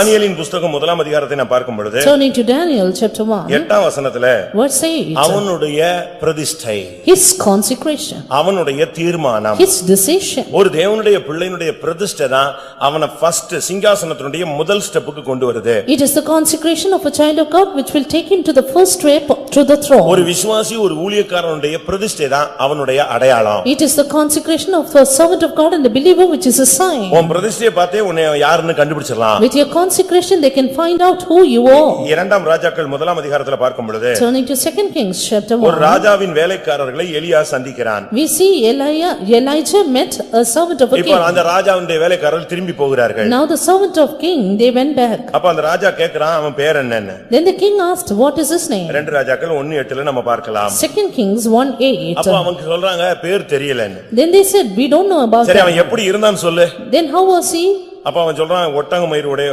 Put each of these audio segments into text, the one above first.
தானியேலின் புத்தகம் முதலாம் அதிகாரத்தை நான் பார்க்கும் பொழுது Turning to Daniel chapter 1 8ஆம் வசனத்திலே verse 8 அவனுடைய பிரதிஷ்டை, his consecration, அவனுடைய தீர்மானம், his decision. ஒரு தேவனுடைய பிள்ளையினுடைய பிரதிஷ்டை தான் அவனை ஃபர்ஸ்ட் சிங்காசனத்தினுடைய முதல் ஸ்டெப்புக்கு கொண்டு வருது. It is the consecration of a child of God which will take him to the first step to the throne. ஒரு விசுவாசி ஒரு ஊழியக்காரனுடைய பிரதிஷ்டை தான் அவனுடைய அடையாளம். It is the consecration of the servant of God and the believer which is a sign. உன் பிரதிஷ்டையை பார்த்தே உன்னை யாருன்னு கண்டுபிடிச்சிடலாம். With your consecration they can find out who you are. இரண்டாம் ராஜாக்கள் முதலாம் அதிகாரத்துல பார்க்கும் பொழுது Turning to 2 Kings chapter 1 ஒரு ராஜாவின் வேலைக்காரர்களை எலியா சந்திக்கிறான். we see Elijah met a servant of a king. இப்போ அந்த ராஜாவுடைய வேலைக்காரர்கள் திரும்பி போகிறார்கள். Now the servant of king they went back. அப்ப அந்த ராஜா கேக்குறான் அவன் பேர் என்னன்னு. Then the king asked what is his name. ரெண்டு ராஜாக்கள் 1:8ல நம்ம பார்க்கலாம். 2 Kings 1:8. அப்ப அவங்க சொல்றாங்க பேர் தெரியலன்னு. Then they said we don't know about சரி him. அவன் எப்படி இருந்தான்னு சொல்லு. Then how was he? அப்ப அவன் சொல்றான் ஒட்டக மயிர் உடைய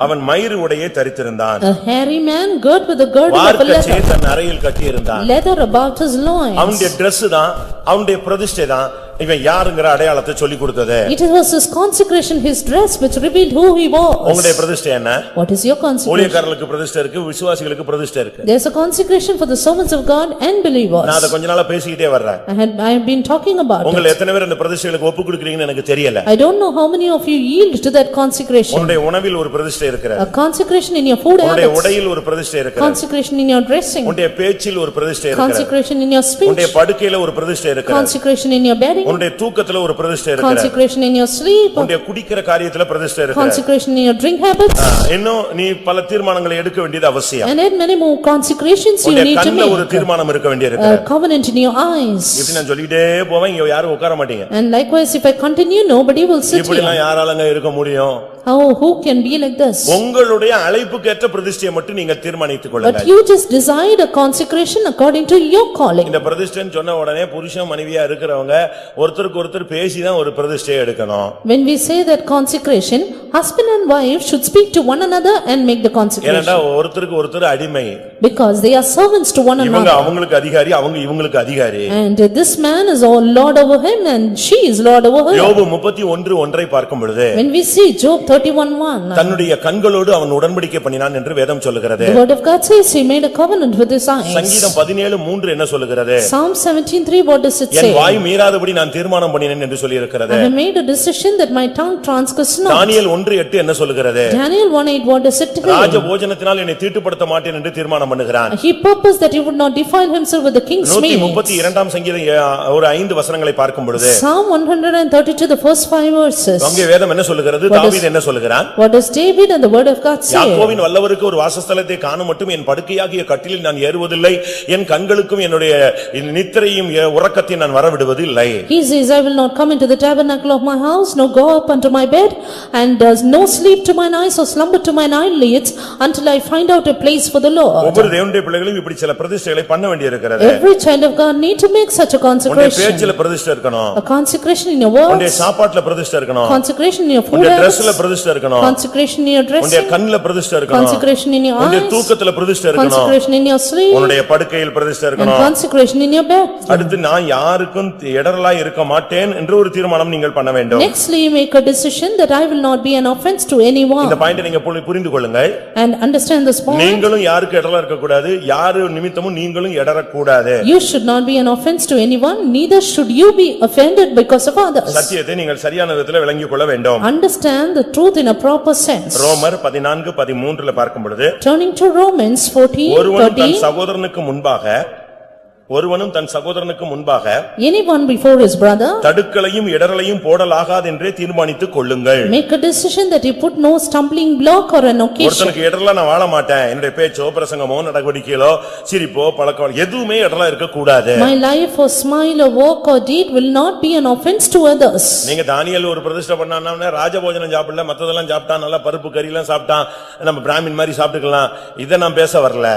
அவன் மயிர் உடையை தரித்திருந்தான். A hairy man girt with a girdle of a leather. தன் அறையில் கட்டி இருந்தான். Leather about his loins. அவனுடைய Dress தான் அவனுடைய பிரதிஷ்டை தான் இவன் யாருங்கற அடையாளத்தை சொல்லி கொடுத்தது. It was his consecration, his dress which revealed who he was. உங்களுடைய பிரதிஷ்டை என்ன? What is your consecration? ஊழியக்காரர்களுக்கு பிரதிஷ்டை இருக்கு, விசுவாசிகளுக்கு பிரதிஷ்டை இருக்கு. There's a consecration for the servants of God and believers. நான் அத கொஞ்ச நாளா பேசிட்டே வர்றேன். I have been talking about உங்க it. எத்தனை பேர் அந்த பிரதிஷ்டைகளுக்கு ஒப்பு கொடுக்கிறீங்கன்னு எனக்கு தெரியல. I don't know how many of you yield to that consecration. உங்களுடைய உணவில் ஒரு பிரதிஷ்டை இருக்கிறது. A consecration in your food habits. உங்களுடைய உடையில் ஒரு பிரதிஷ்டை இருக்கிறது. Consecration in your dressing. உங்களுடைய பேச்சில் ஒரு பிரதிஷ்டை இருக்கிறது. Consecration in your speech. உங்களுடைய படுக்கையில ஒரு பிரதிஷ்டை இருக்கிறது. Consecration in your bedding. உங்களுடைய தூக்கத்துல ஒரு பிரதிஷ்டை இருக்கிறது. Consecration in your sleep. உங்களுடைய குடிக்கிற காரியத்துல பிரதிஷ்டை இருக்கிறது. Consecration in your drink habits. இன்னும் நீ பல தீர்மானங்களை எடுக்க வேண்டியது அவசியம். And then many more consecrations you need to make. ஒரு தீர்மானம் இருக்க வேண்டியிருக்கு. A covenant in your eyes. இப்படி நான் சொல்லிட்டே போவேன் இங்க யாரும் உட்கார மாட்டீங்க. And likewise if I continue nobody will sit இப்படி எல்லாம் here. யாராலங்க இருக்க முடியும்? Oh, who can be like this? உங்களுடைய அழைப்புக்கேற்ற பிரதிஷ்டையை மட்டும் நீங்க தீர்மானித்துக் கொள்ளுங்க. But you just decide a consecration according to your calling. இந்த பிரதிஷ்டைன்னு சொன்ன உடனே புருஷன் மனைவியா இருக்கிறவங்க ஒருத்தருக்கு ஒருத்தர் பேசி தான் ஒரு பிரதிஷ்டையை எடுக்கணும். When we say that consecration, husband and wife should speak to one another and make the consecration. ஏன்னா ஒருத்தருக்கு ஒருத்தர் அடிமை. Because they are servants to one இவங்க another. அவங்களுக்கு அதிகாரி, அவங்க இவங்களுக்கு அதிகாரி. And this man is all lord over him and she is lord over her. யோபு 31:1 பார்க்கும் பொழுது When we see Job 31:1, தன்னுடைய கண்களோடு அவன் உடன்படிக்கை பண்ணினான் என்று வேதம் சொல்லுகிறது. the word of God says he made a covenant with his eyes. சங்கீதம் 17:3 என்ன சொல்லுகிறது? Psalm 17:3 what does it say? என் வாய் மீறாதபடி நான் தீர்மானம் பண்ணினேன் என்று சொல்லி இருக்கிறது. I have made a decision that my tongue transgress not. தானியேல் 1:8 என்ன சொல்லுகிறது? Daniel 1:8 what does it say? ராஜ போஜனத்தினால் என்னை தீட்டுப்படுத்த மாட்டேன் என்று தீர்மானம் பண்ணுகிறான். He purposed that he would not defile himself with the king's meat. 132ஆம் சங்கீதம் ஒரு 5 வசனங்களை பார்க்கும் பொழுது Psalm 132 the first 5 verses. அங்கே வேதம் என்ன சொல்லுகிறது? தாவீது என்ன சொல்லுகிறான்? What does David and the word of God say? யாக்கோபின் வல்லவருக்கு ஒரு வாசஸ்தலத்தை காணும் மட்டும் என் படுக்கையாகிய கட்டிலில் நான் ஏறுவதில்லை, என் கண்களுக்கும் என்னுடைய நித்திரையும் உறக்கத்தை நான் வரவிடுவதில்லை. He says I will not come into the tabernacle of my house, nor go up unto my bed, and does no sleep to mine eyes or slumber to mine eyelids until I find out a place for the Lord. ஒவ்வொரு தேவனுடைய பிள்ளைகளும் இப்படி சில பிரதிஷ்டைகளை பண்ண வேண்டியிருக்கிறது. Every child of God need to make such a உன்னுடைய consecration. பேச்சில பிரதிஷ்டை இருக்கணும். A consecration in your words. உன்னுடைய சாப்பாட்டுல பிரதிஷ்டை இருக்கணும். Consecration in your food உன்னுடைய habits. Dressல பிரதிஷ்டை இருக்கணும். Consecration in your dressing. உன்னுடைய கண்ணுல பிரதிஷ்டை இருக்கணும். Consecration in your உன்னுடைய eyes. தூக்கத்துல பிரதிஷ்டை இருக்கணும். Consecration in your sleep. உன்னுடைய படுக்கையில் பிரதிஷ்டை And இருக்கணும். consecration in your bed. அடுத்து நான் யாருக்கும் இடரலாய் இருக்க மாட்டேன் என்று ஒரு தீர்மானம் நீங்கள் பண்ண வேண்டும். Nextly you make a decision that I will not be an offense to anyone. இந்த பாயிண்ட் நீங்க புரிந்து கொள்ளுங்கள். And understand this point. நீங்களும் யாருக்கு இடரலா இருக்க கூடாது, யாரு நிமித்தமும் நீங்களும் இடற கூடாது. You should not be an offense to anyone, neither should you be offended because of others. சத்தியத்தை நீங்கள் சரியான விதத்தில் விளங்கிக் கொள்ள வேண்டும். Understand the truth in a proper sense. ரோமர் 14:13 பார்க்கும் பொழுது Turning to Romans 14:13. ஒருவனும் தன் சகோதரனுக்கு முன்பாக anyone before his brother தடுக்களையும் இடறலையும் போடலாகாது என்றே தீர்மானித்துக் கொள்ளுங்கள். make a decision that he put no stumbling block or an occasion. ஒருத்தனுக்கு இடறலா நான் வாழ மாட்டேன், என்னுடைய பேச்சோ பிரசங்கமோ நடவடிக்கைகளோ சிரிப்போ பழக்கம் எதுவுமே இடறலா இருக்க கூடாது. my life or smile or walk or deed will not be an offense to others. நீங்க தானியேல் ஒரு பிரதிஷ்டை பண்ணானே ராஜபோஜனம் சாப்பிடல, மத்ததெல்லாம் சாப்பிட்டா, நல்லா பருப்பு கறி எல்லாம் சாப்பிட்டான், நம்ம பிராமின் மாதிரி சாப்பிட்டுக்கலாம், இத நான் பேச வரல.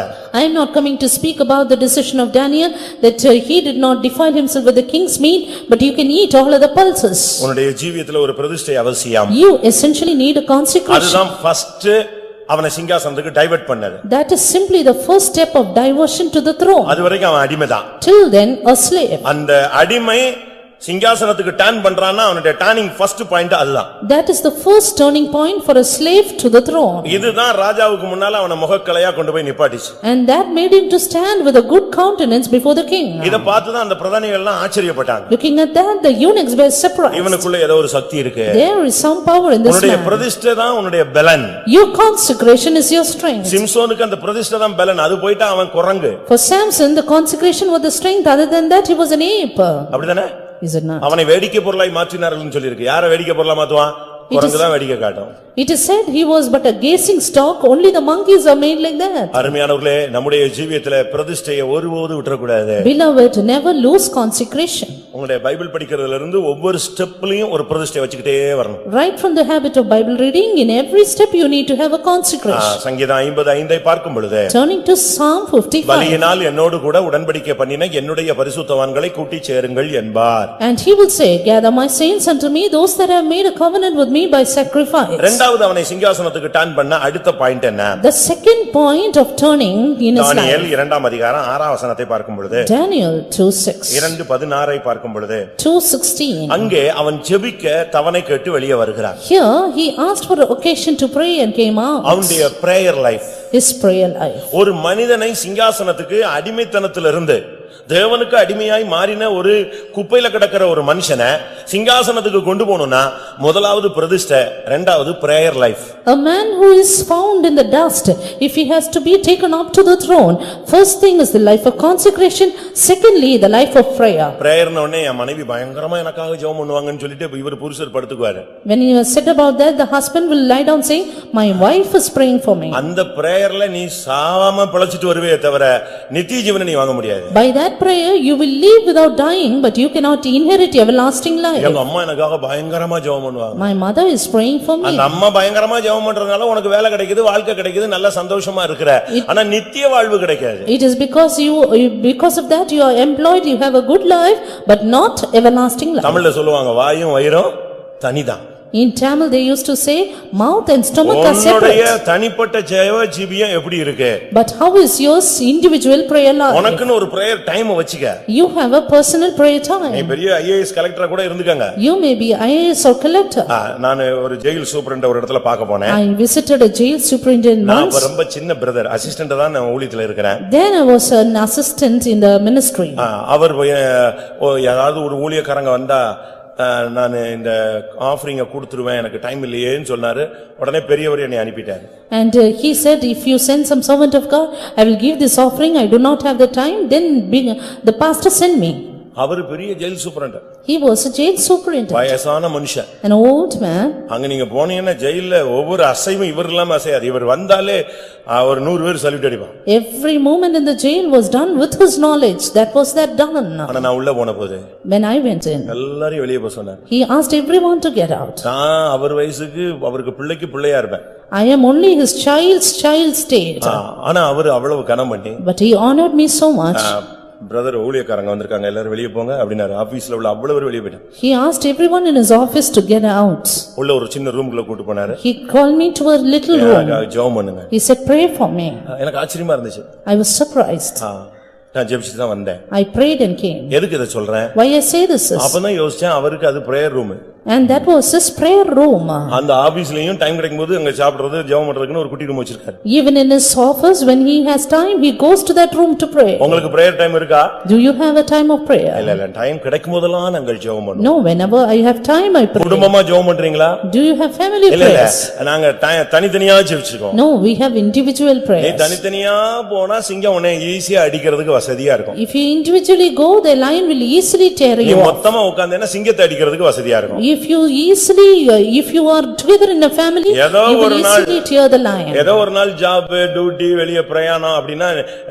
I am not coming to speak about the decision of Daniel that he did not defile himself with the king's meat, but you can eat all other pulses. உன்னுடைய ஜீவியத்துல ஒரு பிரதிஷ்டை அவசியம். You essentially need a consecration. அதுதான் first அவனை சிங்காசனத்துக்கு divert பண்ணது. That is simply the first step of diversion to the throne. அது வரைக்கும் அவன் அடிமைதான். Till then a slave. அந்த அடிமை சிங்காசனத்துக்கு டர்ன் பண்றான்னா அவனுடைய டர்னிங் ஃபர்ஸ்ட் பாயிண்ட் அதுதான். That is the first turning point for a slave to the throne. இதுதான் ராஜாவுக்கு முன்னால அவன முகக்கலையா கொண்டு போய் நிப்பாட்டிச்சு. And that made him to stand with a good countenance before the king. இத பார்த்து தான் அந்த பிரதானிகள் எல்லாம் ஆச்சரியப்பட்டாங்க. Looking at that, the eunuchs were surprised. இவனுக்குள்ள ஏதோ ஒரு சக்தி இருக்கு. There is some power in this man. உன்னுடைய பிரதிஷ்டை தான் உன்னுடைய பலன். Your consecration is your strength. சிம்சோனுக்கு அந்த பிரதிஷ்டை தான் பலன். அது போய்ட்டா அவன் குரங்கு. For Samson, the consecration was the strength. Other than that, he was an ape. அப்படிதானே? Is it not? அவனை வேடிக்கை பொருளாய் மாற்றினார்கள்னு சொல்லிருக்கு. யாரை வேடிக்கை பொருளா மாத்துவான்? குரங்கு தான் வேடிக்கை காட்டும். It is said he was but a gazing stock, only the monkeys are made like that. அருமையானவர்களே, நம்முடைய ஜீவியத்திலே பிரதிஷ்டையை ஒருபோது விட்டுறக்கூடாது. Beloved, never lose consecration. உங்களுடைய பைபிள் படிக்கிறதுல இருந்து ஒவ்வொரு ஸ்டெப்லயும் ஒரு பிரதிஷ்டை வச்சுக்கிட்டே வரணும். Right from the habit of Bible reading, in every step you need to have a consecration. சங்கீதம் 55 பார்க்கும் பொழுது, Turning to Psalm 55. பலியினால் என்னோடு கூட உடன்படிக்கை பண்ணின என்னுடைய பரிசுத்தவான்களை கூட்டி சேருங்கள் என்பார். And he will say, gather my saints unto me, those that have made a covenant with me by sacrifice. இரண்டாவது அவனை சிங்காசனத்துக்கு டர்ன் பண்ண அடுத்த பாயிண்ட் என்ன? The second point of turning in his life. தானியேல் 2ஆம் அதிகாரம் 6ஆம் வசனத்தை பார்க்கும் பொழுது, Daniel 2:6. 2:16 பார்க்கும் பொழுது, 2:16. அங்கே அவன் ஜெபிக்க தவணை கேட்டு வெளியே வருகிறான். Here he asked for an occasion to pray and came out. அவனுடைய prayer life, His prayer life. ஒரு மனிதனை சிங்காசனத்துக்கு அடிமைத்தனத்திலிருந்து தேவனுக்கு அடிமையாய் மாறின ஒரு குப்பையில கிடக்கிற ஒரு மனுஷனை சிங்காசனத்துக்கு கொண்டு போகணும்னா முதலாவது பிரதிஷ்டை, இரண்டாவது prayer life. A man who is found in the dust, if he has to be taken up to the throne, first thing is the life of consecration, secondly the life of prayer. பிரேயர்ன உடனே என் மனைவி பயங்கரமா எனக்காக ஜெபம் பண்ணுவாங்கன்னு சொல்லிட்டு இவர் புருஷர் படுத்துக்குவாரு. When he was said about that, the husband will lie down saying, my wife is praying for me. அந்த பிரேயர்ல நீ சாவாம பிழைச்சிட்டு வருவே தவிர நித்திய ஜீவனை நீ வாங்க முடியாது. By that prayer you will live without dying, but you cannot inherit everlasting life. எங்க அம்மா எனக்காக பயங்கரமா ஜெபம் பண்ணுவாங்க. My mother is praying for me. அந்த அம்மா பயங்கரமா ஜெபம் பண்றதுனால உனக்கு வேலை கிடைக்குது, வாழ்க்கை கிடைக்குது, நல்ல சந்தோஷமா இருக்கற. ஆனா நித்திய வாழ்வு கிடைக்காது. It is because of that you are employed, you have a good life, but not everlasting life. தமிழ்ல சொல்லுவாங்க வாயும் வயிறும் தனிதான். In Tamil they used to say, mouth and stomach are உன்னுடைய separate. தனிப்பட்ட ஜெப ஜீவியம் எப்படி இருக்கு? But how is yours individual prayer life? உனக்குன்னு ஒரு பிரேயர் டைம் வச்சுக்க. You have a personal prayer நீ time. பெரிய ஐஏஎஸ் கலெக்டரா கூட இருந்துக்கங்க. You may be IAS or collector. நான் ஒரு ஜெயில் சூப்பரண்ட் ஒரு இடத்துல பார்க்க போனேன். I visited a jail superintendent நான் once. ரொம்ப சின்ன பிரதர், அசிஸ்டன்ட் தான் நான் ஊழியத்துல இருக்கிறேன். Then I was an assistant in the ministry. அவர் யாராவது ஒரு ஊழியக்காரங்க வந்தா நான் இந்த ஆஃபரிங்க கொடுத்துருவேன், எனக்கு டைம் இல்லையேன்னு சொன்னாரு. உடனே பெரியவர் என்னை அனுப்பிட்டார். And he said, if you send some servant of God, I will give this offering, I do not have the time, then the pastor send me. அவர் பெரிய jail superintendent. He was a jail superintendent. வயசான மனுஷன். An old man. அங்க நீங்க போனீங்கன்னா ஜெயில்ல ஒவ்வொரு அசைவும் இவர் இல்லாம அசையாது. இவர் வந்தாலே ஒரு 100 பேர் சல்யூட் அடிப்பான். Every moment in the jail was done with his knowledge. That was that done. ஆனா நான் உள்ள போன போது When I went in, எல்லாரையும் வெளியே போக சொன்னார். he asked everyone to get out. நான் அவர் வயசுக்கு அவருக்கு பிள்ளையா இருப்பேன். I am only his child state. ஆனா அவர் அவ்வளவு கனம் பண்ணி, But he honored me so much. Brother ஊழியக்காரங்க வந்திருக்காங்க, எல்லாரும் வெளியே போங்க அப்படினாரு. ஆபீஸ்ல உள்ள அவ்வளவு பேர் வெளியே போயிட்டாங்க. He asked everyone in his office to get out. உள்ள ஒரு சின்ன ரூம்க்குள்ள கூட்டி போனாரு. He called me to a little room. ஜெபம் பண்ணுங்க. He said, pray for me. எனக்கு ஆச்சரியமா இருந்துச்சு. I was surprised. நான் ஜெபிச்சிட்டு தான் வந்தேன். I prayed and came. எதுக்கு இத சொல்றேன்? Why I say this is? அப்பதான் யோசிச்சேன், அவருக்கு அது prayer room. And that was his prayer room. அந்த ஆபீஸ்லயும் டைம் கிடைக்கும்போது அங்க சாப்பிடுறது ஜெபம் பண்றதுக்குன்னு ஒரு குட்டி ரூம் வச்சிருக்காரு. Even in his office, when he has time, he goes to that room to pray. உங்களுக்கு பிரேயர் டைம் இருக்கா? Do you have a time of prayer? இல்ல டைம் கிடைக்கும்போதெல்லாம் நாங்கள் ஜெபம் பண்ணுவோம். No, whenever I have time I pray. குடும்பமா ஜெபம் பண்றீங்களா? Do you have family இல்ல prayers? நாங்க தனித்தனியா ஜெபிச்சுக்கோம். No, we have individual நீ prayers. தனித்தனியா போனா சிங்கம் உன்னை ஈஸியா அடிக்கிறதுக்கு வசதியா இருக்கும். If you individually go, the lion will easily tear நீ you off. மொத்தமா உட்கார்ந்தேன்னா சிங்கத்தை அடிக்கிறதுக்கு வசதியா இருக்கும். If you are together in a family, you will easily tear the lion. ஏதோ ஒரு நாள் ஜாப் டியூட்டி வெளிய பிரயாணம் அப்படினா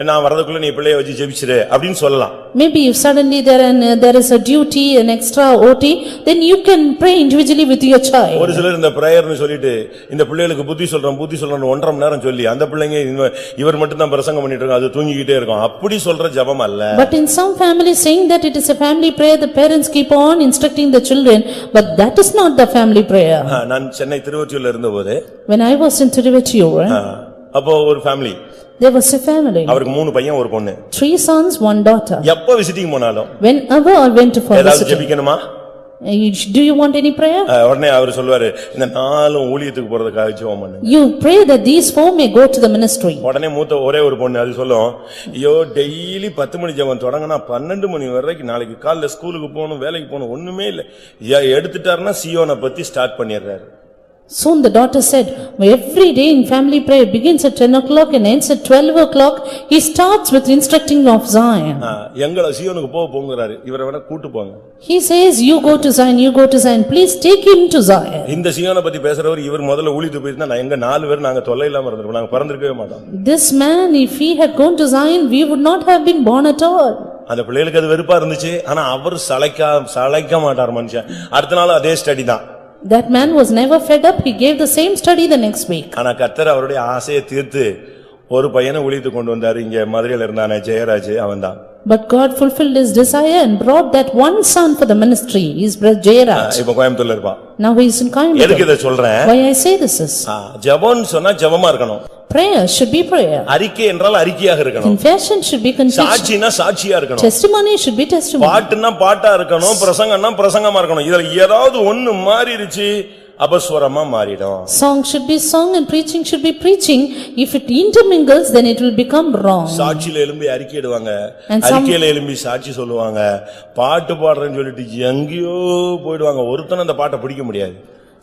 நான் வரதுக்குள்ள நீ பிள்ளையை வச்சு ஜெபிச்சிரு அப்படினு சொல்லலாம். Maybe if suddenly there is a duty, an extra OT, then you can pray individually with your child. ஒரு சிலர் இந்த பிரேயர்னு சொல்லிட்டு இந்த பிள்ளைகளுக்கு புத்தி சொல்றோம் 1.5 மணி நேரம் சொல்லி அந்த பிள்ளைங்க இவர் மட்டும் தான் பிரசங்கம் பண்ணிட்டு இருக்காங்க, அது தூங்கிக்கிட்டே இருக்கும். அப்படி சொல்ற ஜெபம் அல்ல. But in some families saying that it is a family prayer, the parents keep on instructing the children, but that is not the family prayer. நான் சென்னை திருவொற்றியூர்ல இருந்தபோது, when I was in Tiruvatiyur, அப்போ ஒரு family, There was a family, அவருக்கு 3 பையன் ஒரு பொண்ணு. 3 sons, 1 daughter. எப்ப visiting போனாலும் Whenever I went for ஏதாவது visiting, ஜெபிக்கணுமா? do you want any prayer? உடனே அவர் சொல்வாரு இந்த நாளும் ஊழியத்துக்கு போறதுக்காக ஜெபம் பண்ணுங்க. You pray that these 4 may go to the ministry. உடனே மூத்த ஒரே ஒரு பொண்ணு அது சொல்லும், ஐயோ டெய்லி 10 மணி ஜெபம் தொடங்கினா 12 மணி வரைக்கும் நாளைக்கு காலைல ஸ்கூலுக்கு போகணும் வேலைக்கு போகணும் ஒண்ணுமே இல்ல. எடுத்துட்டாருன்னா சியோனை பத்தி ஸ்டார்ட் பண்ணிடுறாரு. Soon the daughter said, every day in family prayer begins at 10 o'clock and ends at 12 o'clock. He starts with instructing of Zion. எங்களை சியோனுக்கு போங்கறாரு. இவரை வேணா கூட்டி போங்க. He says, you go to Zion, you go to Zion. Please take him to Zion. இந்த சியோனை பத்தி பேசுறவர் இவர் முதல்ல ஊழியத்துக்கு போயிருந்தா நான் எங்க 4 பேர் நாங்க தொல்லை இல்லாம இருந்திருப்போம். நாங்க பிறந்திருக்கவே மாட்டோம். This man, if he had gone to Zion, we would not have been born at all. அந்த பிள்ளைகளுக்கு அது வெறுப்பா இருந்துச்சு. ஆனா அவர் சளைக்க மாட்டார் மனுஷன். அடுத்த நாள் அதே ஸ்டடி தான். That man was never fed up. He gave the same study the next week. ஆனா கர்த்தர் அவருடைய ஆசையை தீர்த்து ஒரு பையனை ஊழியத்துக்கு கொண்டு வந்தாரு. இங்க மதுரையில இருந்தானே ஜெயராஜ் அவன்தான். But God fulfilled his desire and brought that one son for the ministry. His brother Jayaraj. இப்ப கோயம்புத்தூர்ல இருப்பான். Now he is in Coimbatore. எதுக்கு இத சொல்றேன்? Why I say this is, ஜெபம் சொன்னா ஜெபமா இருக்கணும். prayer should be prayer. அறிக்கை என்றால் அறிக்கையாக இருக்கணும். Confession should be confession. சாட்சினா சாட்சியா இருக்கணும். Testimony should be testimony. பாட்டுனா பாட்டா இருக்கணும். பிரசங்கம்னா பிரசங்கமா இருக்கணும். இதுல ஏதாவது ஒண்ணு மாறிடுச்சு அபஸ்வரமா மாறிடும். Song should be song and preaching should be preaching. If it intermingles, then it will become wrong. சாட்சியில எழும்பி அறிக்கையிடுவாங்க. அறிக்கையில எழும்பி சாட்சி சொல்லுவாங்க. பாட்டு பாடுறேன்னு சொல்லிட்டு எங்கேயோ போயிடுவாங்க. ஒருத்தன் அந்த பாட்டை பிடிக்க முடியாது.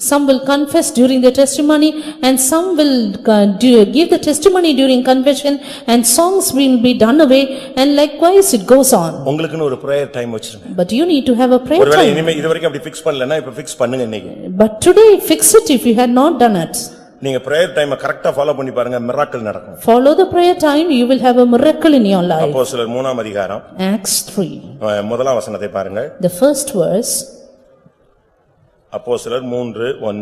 Some will confess during their testimony and some will give the testimony during confession and songs will be done away and likewise it goes on. உங்களுக்குன்னு ஒரு prayer time வச்சிருங்க. But you need to have a prayer ஒருவேளை time. இனிமே இதுவரைக்கும் அப்படி fix பண்ணலனா இப்ப fix பண்ணுங்க இன்னைக்கு. But today fix it if you had not done it. நீங்க prayer time கரெக்ட்டா ஃபாலோ பண்ணி பாருங்க miracle நடக்கும். Follow the prayer time, you will have a miracle in your life. அப்போஸ்தலர் 3ஆம் அதிகாரம் Acts 3. முதலாம் வசனத்தை பாருங்க. The first verse. அப்போஸ்தலர் 3:1.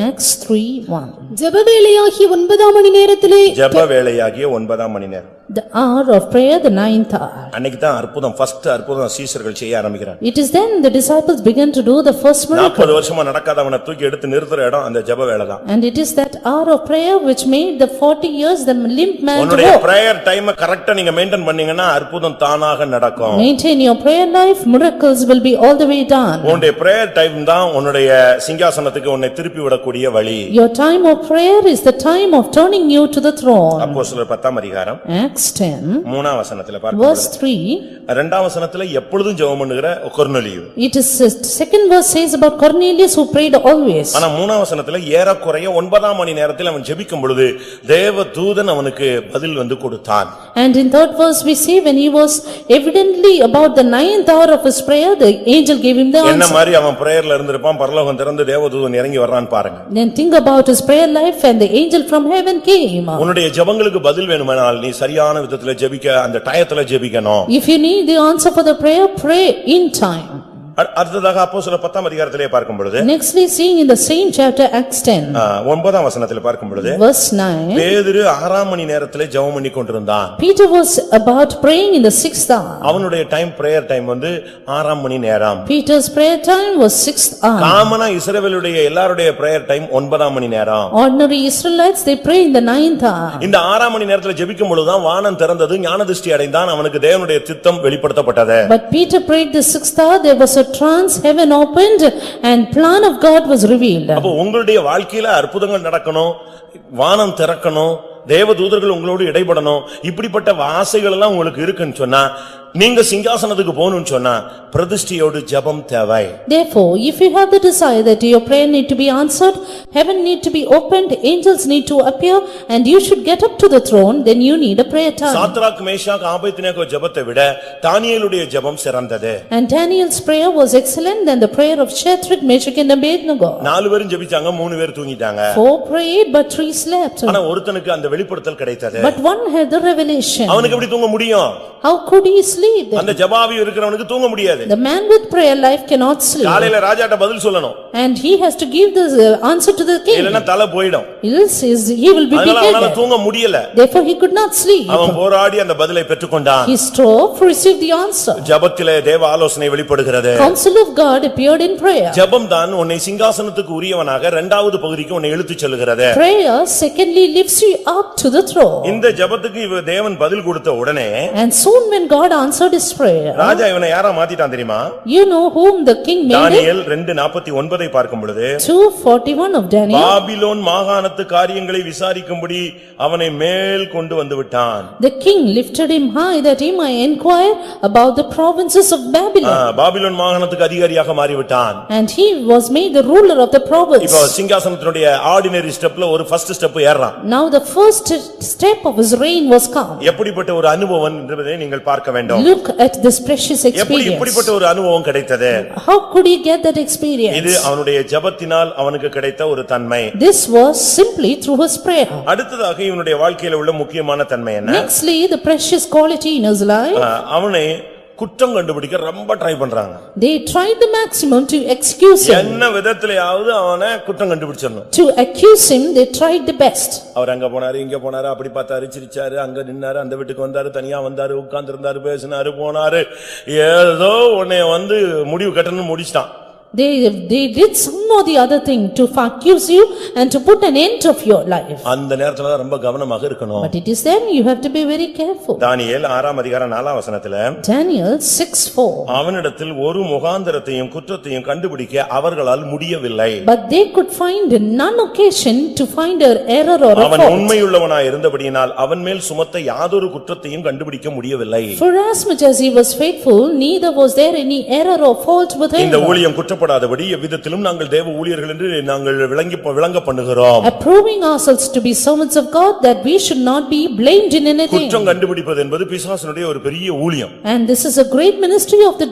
Acts 3:1. ஜெபவேளையாகிய 9ஆம் மணி நேரத்திலே ஜெப வேளையாகிய 9ஆம் மணி நேரம். The hour of prayer, the 9th hour. அன்னைக்கு தான் அற்புதம் ஃபர்ஸ்ட் அற்புதம் சீஷர்கள் செய்ய ஆரம்பிக்கிறாங்க. It is then the disciples began to do the first miracle. 40 வருஷமா நடக்காதவனை தூக்கி எடுத்து நிறுத்துற இடம் அந்த ஜெப வேளை தான். And it is that hour of prayer which made the 40 years the limp man to உன்னுடைய walk. prayer time கரெக்ட்டா நீங்க மெயின்டைன் பண்ணீங்கன்னா அற்புதம் தானாக நடக்கும். Maintain your prayer life, miracles will be all the way done. உன்னுடைய prayer time தான் உன்னுடைய சிங்காசனத்துக்கு உன்னை திருப்பி விடக்கூடிய வழி. Your time of prayer is the time of turning you to the throne. அப்போஸ்தலர் 10ஆம் அதிகாரம் Acts 10, 3ஆம் வசனத்துல verse பார்க்கிறோம். 3. 2ஆம் வசனத்துல எப்பொழுதும் ஜெபம் பண்ணுகிற கொர்நேலியு. It is second verse says about Cornelius who prayed always. ஆனா 3ஆம் வசனத்துல ஏறக்குறைய 9ஆம் மணி நேரத்தில் அவன் ஜெபிக்கும் பொழுது தேவ தூதன் அவனுக்கு பதில் வந்து கொடுத்தான். And in third verse we see when he was evidently about the 9th hour of his prayer, the angel gave him the என்ன answer. மாதிரி அவன் பிரேயர்ல இருந்திருப்பான், பரலோகம் திறந்து தேவதூதன் இறங்கி வர்றான்னு பாருங்க. Then think about his prayer life and the angel from heaven came. உன்னுடைய ஜெபங்களுக்கு பதில் வேணுமானால் நீ சரியான விதத்துல ஜெபிக்க அந்த டயத்துல ஜெபிக்கணும். If you need the answer for the prayer, pray in time. அடுத்ததாக அப்போஸ்தலர் 10ஆம் அதிகாரத்திலே பார்க்கும் பொழுது Nextly seeing in the same chapter Acts 10, 9ஆம் வசனத்தில் பார்க்கும் பொழுது verse 9, பேதுரு 6ஆம் மணி நேரத்திலே ஜெபம் பண்ணி கொண்டிருந்தான். Peter was about praying in the 6th hour. அவனுடைய டைம் பிரேயர் டைம் வந்து 6ஆம் மணி நேரம். Peter's prayer time was 6th hour. காமனா இஸ்ரவேலுடைய எல்லாருடைய பிரேயர் டைம் 9ஆம் மணி நேரம். Ordinary Israelites, they pray in the 9th hour. இந்த 6ஆம் மணி நேரத்துல ஜெபிக்கும் பொழுதுதான் வானம் திறந்தது, ஞானதிஷ்டி அடைந்தான், அவனுக்கு தேவனுடைய சித்தம் வெளிப்படுத்தப்பட்டது. But Peter prayed the 6th hour, there was a trance, heaven opened and plan of God was revealed. அப்போ உங்களுடைய வாழ்க்கையில அற்புதங்கள் நடக்கணும், வானம் திறக்கணும், தேவதூதர்கள் உங்களோடு இடைப்படணும், இப்படிப்பட்ட ஆசைகள் எல்லாம் உங்களுக்கு இருக்குன்னு சொன்னா நீங்க சிங்காசனத்துக்கு போகணும்னு சொன்னா பிரதிஷ்டையோடு ஜெபம் தேவை. Therefore, if you have the desire that your prayer need to be answered, heaven need to be opened, angels need to appear and you should get up to the throne, then you need a prayer time. Shadrach Meshach Abednego ஜெபத்தை விட தானியேலுடைய ஜெபம் சிறந்தது. And Daniel's prayer was excellent than the prayer of Shadrach, Meshach and Abednego. 4 பேரும் ஜெபிச்சாங்க, 3 பேர் தூங்கிட்டாங்க. 4 prayed but 3 slept. ஆனா ஒருத்தனுக்கு அந்த வெளிப்படுத்தல் கிடைத்தது. But one had the revelation. அவனுக்கு எப்படி தூங்க முடியும்? How could he sleep? sleep then. அந்த ஜெபாவி இருக்கிறவனுக்கு தூங்க முடியாது. The man with prayer life cannot sleep. காலையில ராஜாட்ட பதில் சொல்லணும். And he has to give the answer to the king. இல்லனா தலை போய்டும். Else he will be அதனால அவனால beheaded. தூங்க முடியல. Therefore he could not sleep. அவன் போராடி அந்த பதிலை பெற்றுக்கொண்டான். He strove to receive the answer. ஜெபத்திலே தேவ ஆலோசனை வெளிப்படுகிறது. Counsel of God appeared in prayer. ஜெபம் தான் உன்னை சிங்காசனத்துக்கு உரியவனாக இரண்டாவது பகுதிக்கு உன்னை இழுத்துச் செல்கிறது. Prayer secondly lifts you up to the throne. இந்த ஜெபத்துக்கு தேவன் பதில் கொடுத்த உடனே And soon when God answered his prayer, ராஜா இவனை யாரா மாத்திட்டான் தெரியுமா? you know whom the king made him? தானியேல் 2:49 பார்க்கும் பொழுது 2:41 of Daniel. பாபிலோன் மாகாணத்து காரியங்களை விசாரிக்கும்படி அவனை மேல் கொண்டு வந்து விட்டான். The king lifted him high that he might inquire about the provinces of Babylon. Babylon மாகாணத்துக்கு அதிகாரியாக மாறிவிட்டான். And he was made the ruler of the province. இப்போ சிங்காசனத்தினுடைய ஆர்டினரி ஸ்டெப்ல ஒரு ஃபர்ஸ்ட் ஸ்டெப் ஏறறான். Now the first step of his reign was come. எப்படிப்பட்ட ஒரு அனுபவம் என்பதை நீங்கள் பார்க்க வேண்டும். Look at this precious எப்படி experience. இப்படிப்பட்ட ஒரு அனுபவம் கிடைத்தது? How could he get that experience? இது அவனுடைய ஜெபத்தினால் அவனுக்கு கிடைத்த ஒரு தன்மை. This was simply through his prayer. அடுத்ததாக இவனுடைய வாழ்க்கையில உள்ள முக்கியமான தன்மை என்ன? Nextly, the precious quality in his life. அவனை குற்றம் கண்டுபிடிக்க ரொம்ப ட்ரை பண்றாங்க. They tried the maximum to excuse him. என்ன விதத்திலயாவது அவனை குற்றம் கண்டுபிடிச்சிரணும். To accuse him, they tried the best. அவர் அங்க போனாரு இங்க போனாரு அப்படி பார்த்தாரு சிரிச்சாரு அங்க நின்னாரு அந்த வீட்டுக்கு வந்தாரு தனியா வந்தாரு உட்கார்ந்து இருந்தாரு பேசினாரு போனாரு ஏதோ உன்னை முடிவு கட்டணும்னு முடிச்சிட்டான். They did some or the other thing to accuse you and to put an end of your life. அந்த நேரத்துல ரொம்ப கவனமாக இருக்கணும். But it is then you have to be very careful. Daniel 6:4 Daniel 6:4. அவனிடத்தில் ஒரு முகாந்தரத்தையும் குற்றத்தையும் கண்டுபிடிக்க அவர்களால் முடியவில்லை. But they could find none occasion to find an error or a அவன் fault. உண்மையுள்ளவனாய் இருந்தபடியினால் அவன் மேல் சுமத்த யாதொரு குற்றத்தையும் கண்டுபிடிக்க முடியவில்லை. For as much as he was faithful, neither was there any error or fault with him. இந்த ஊழியம் குற்றப்படாதபடி எவ்விதத்திலும் நாங்கள் தேவ ஊழியர்கள் என்று நாங்கள் விளங்க பண்ணுகிறோம். Approving ourselves to be servants of God, that we should not be blamed in anything. குற்றம் கண்டுபிடிப்பது என்பது பிசாசுடைய ஒரு பெரிய ஊழியம். And this is a great ministry of the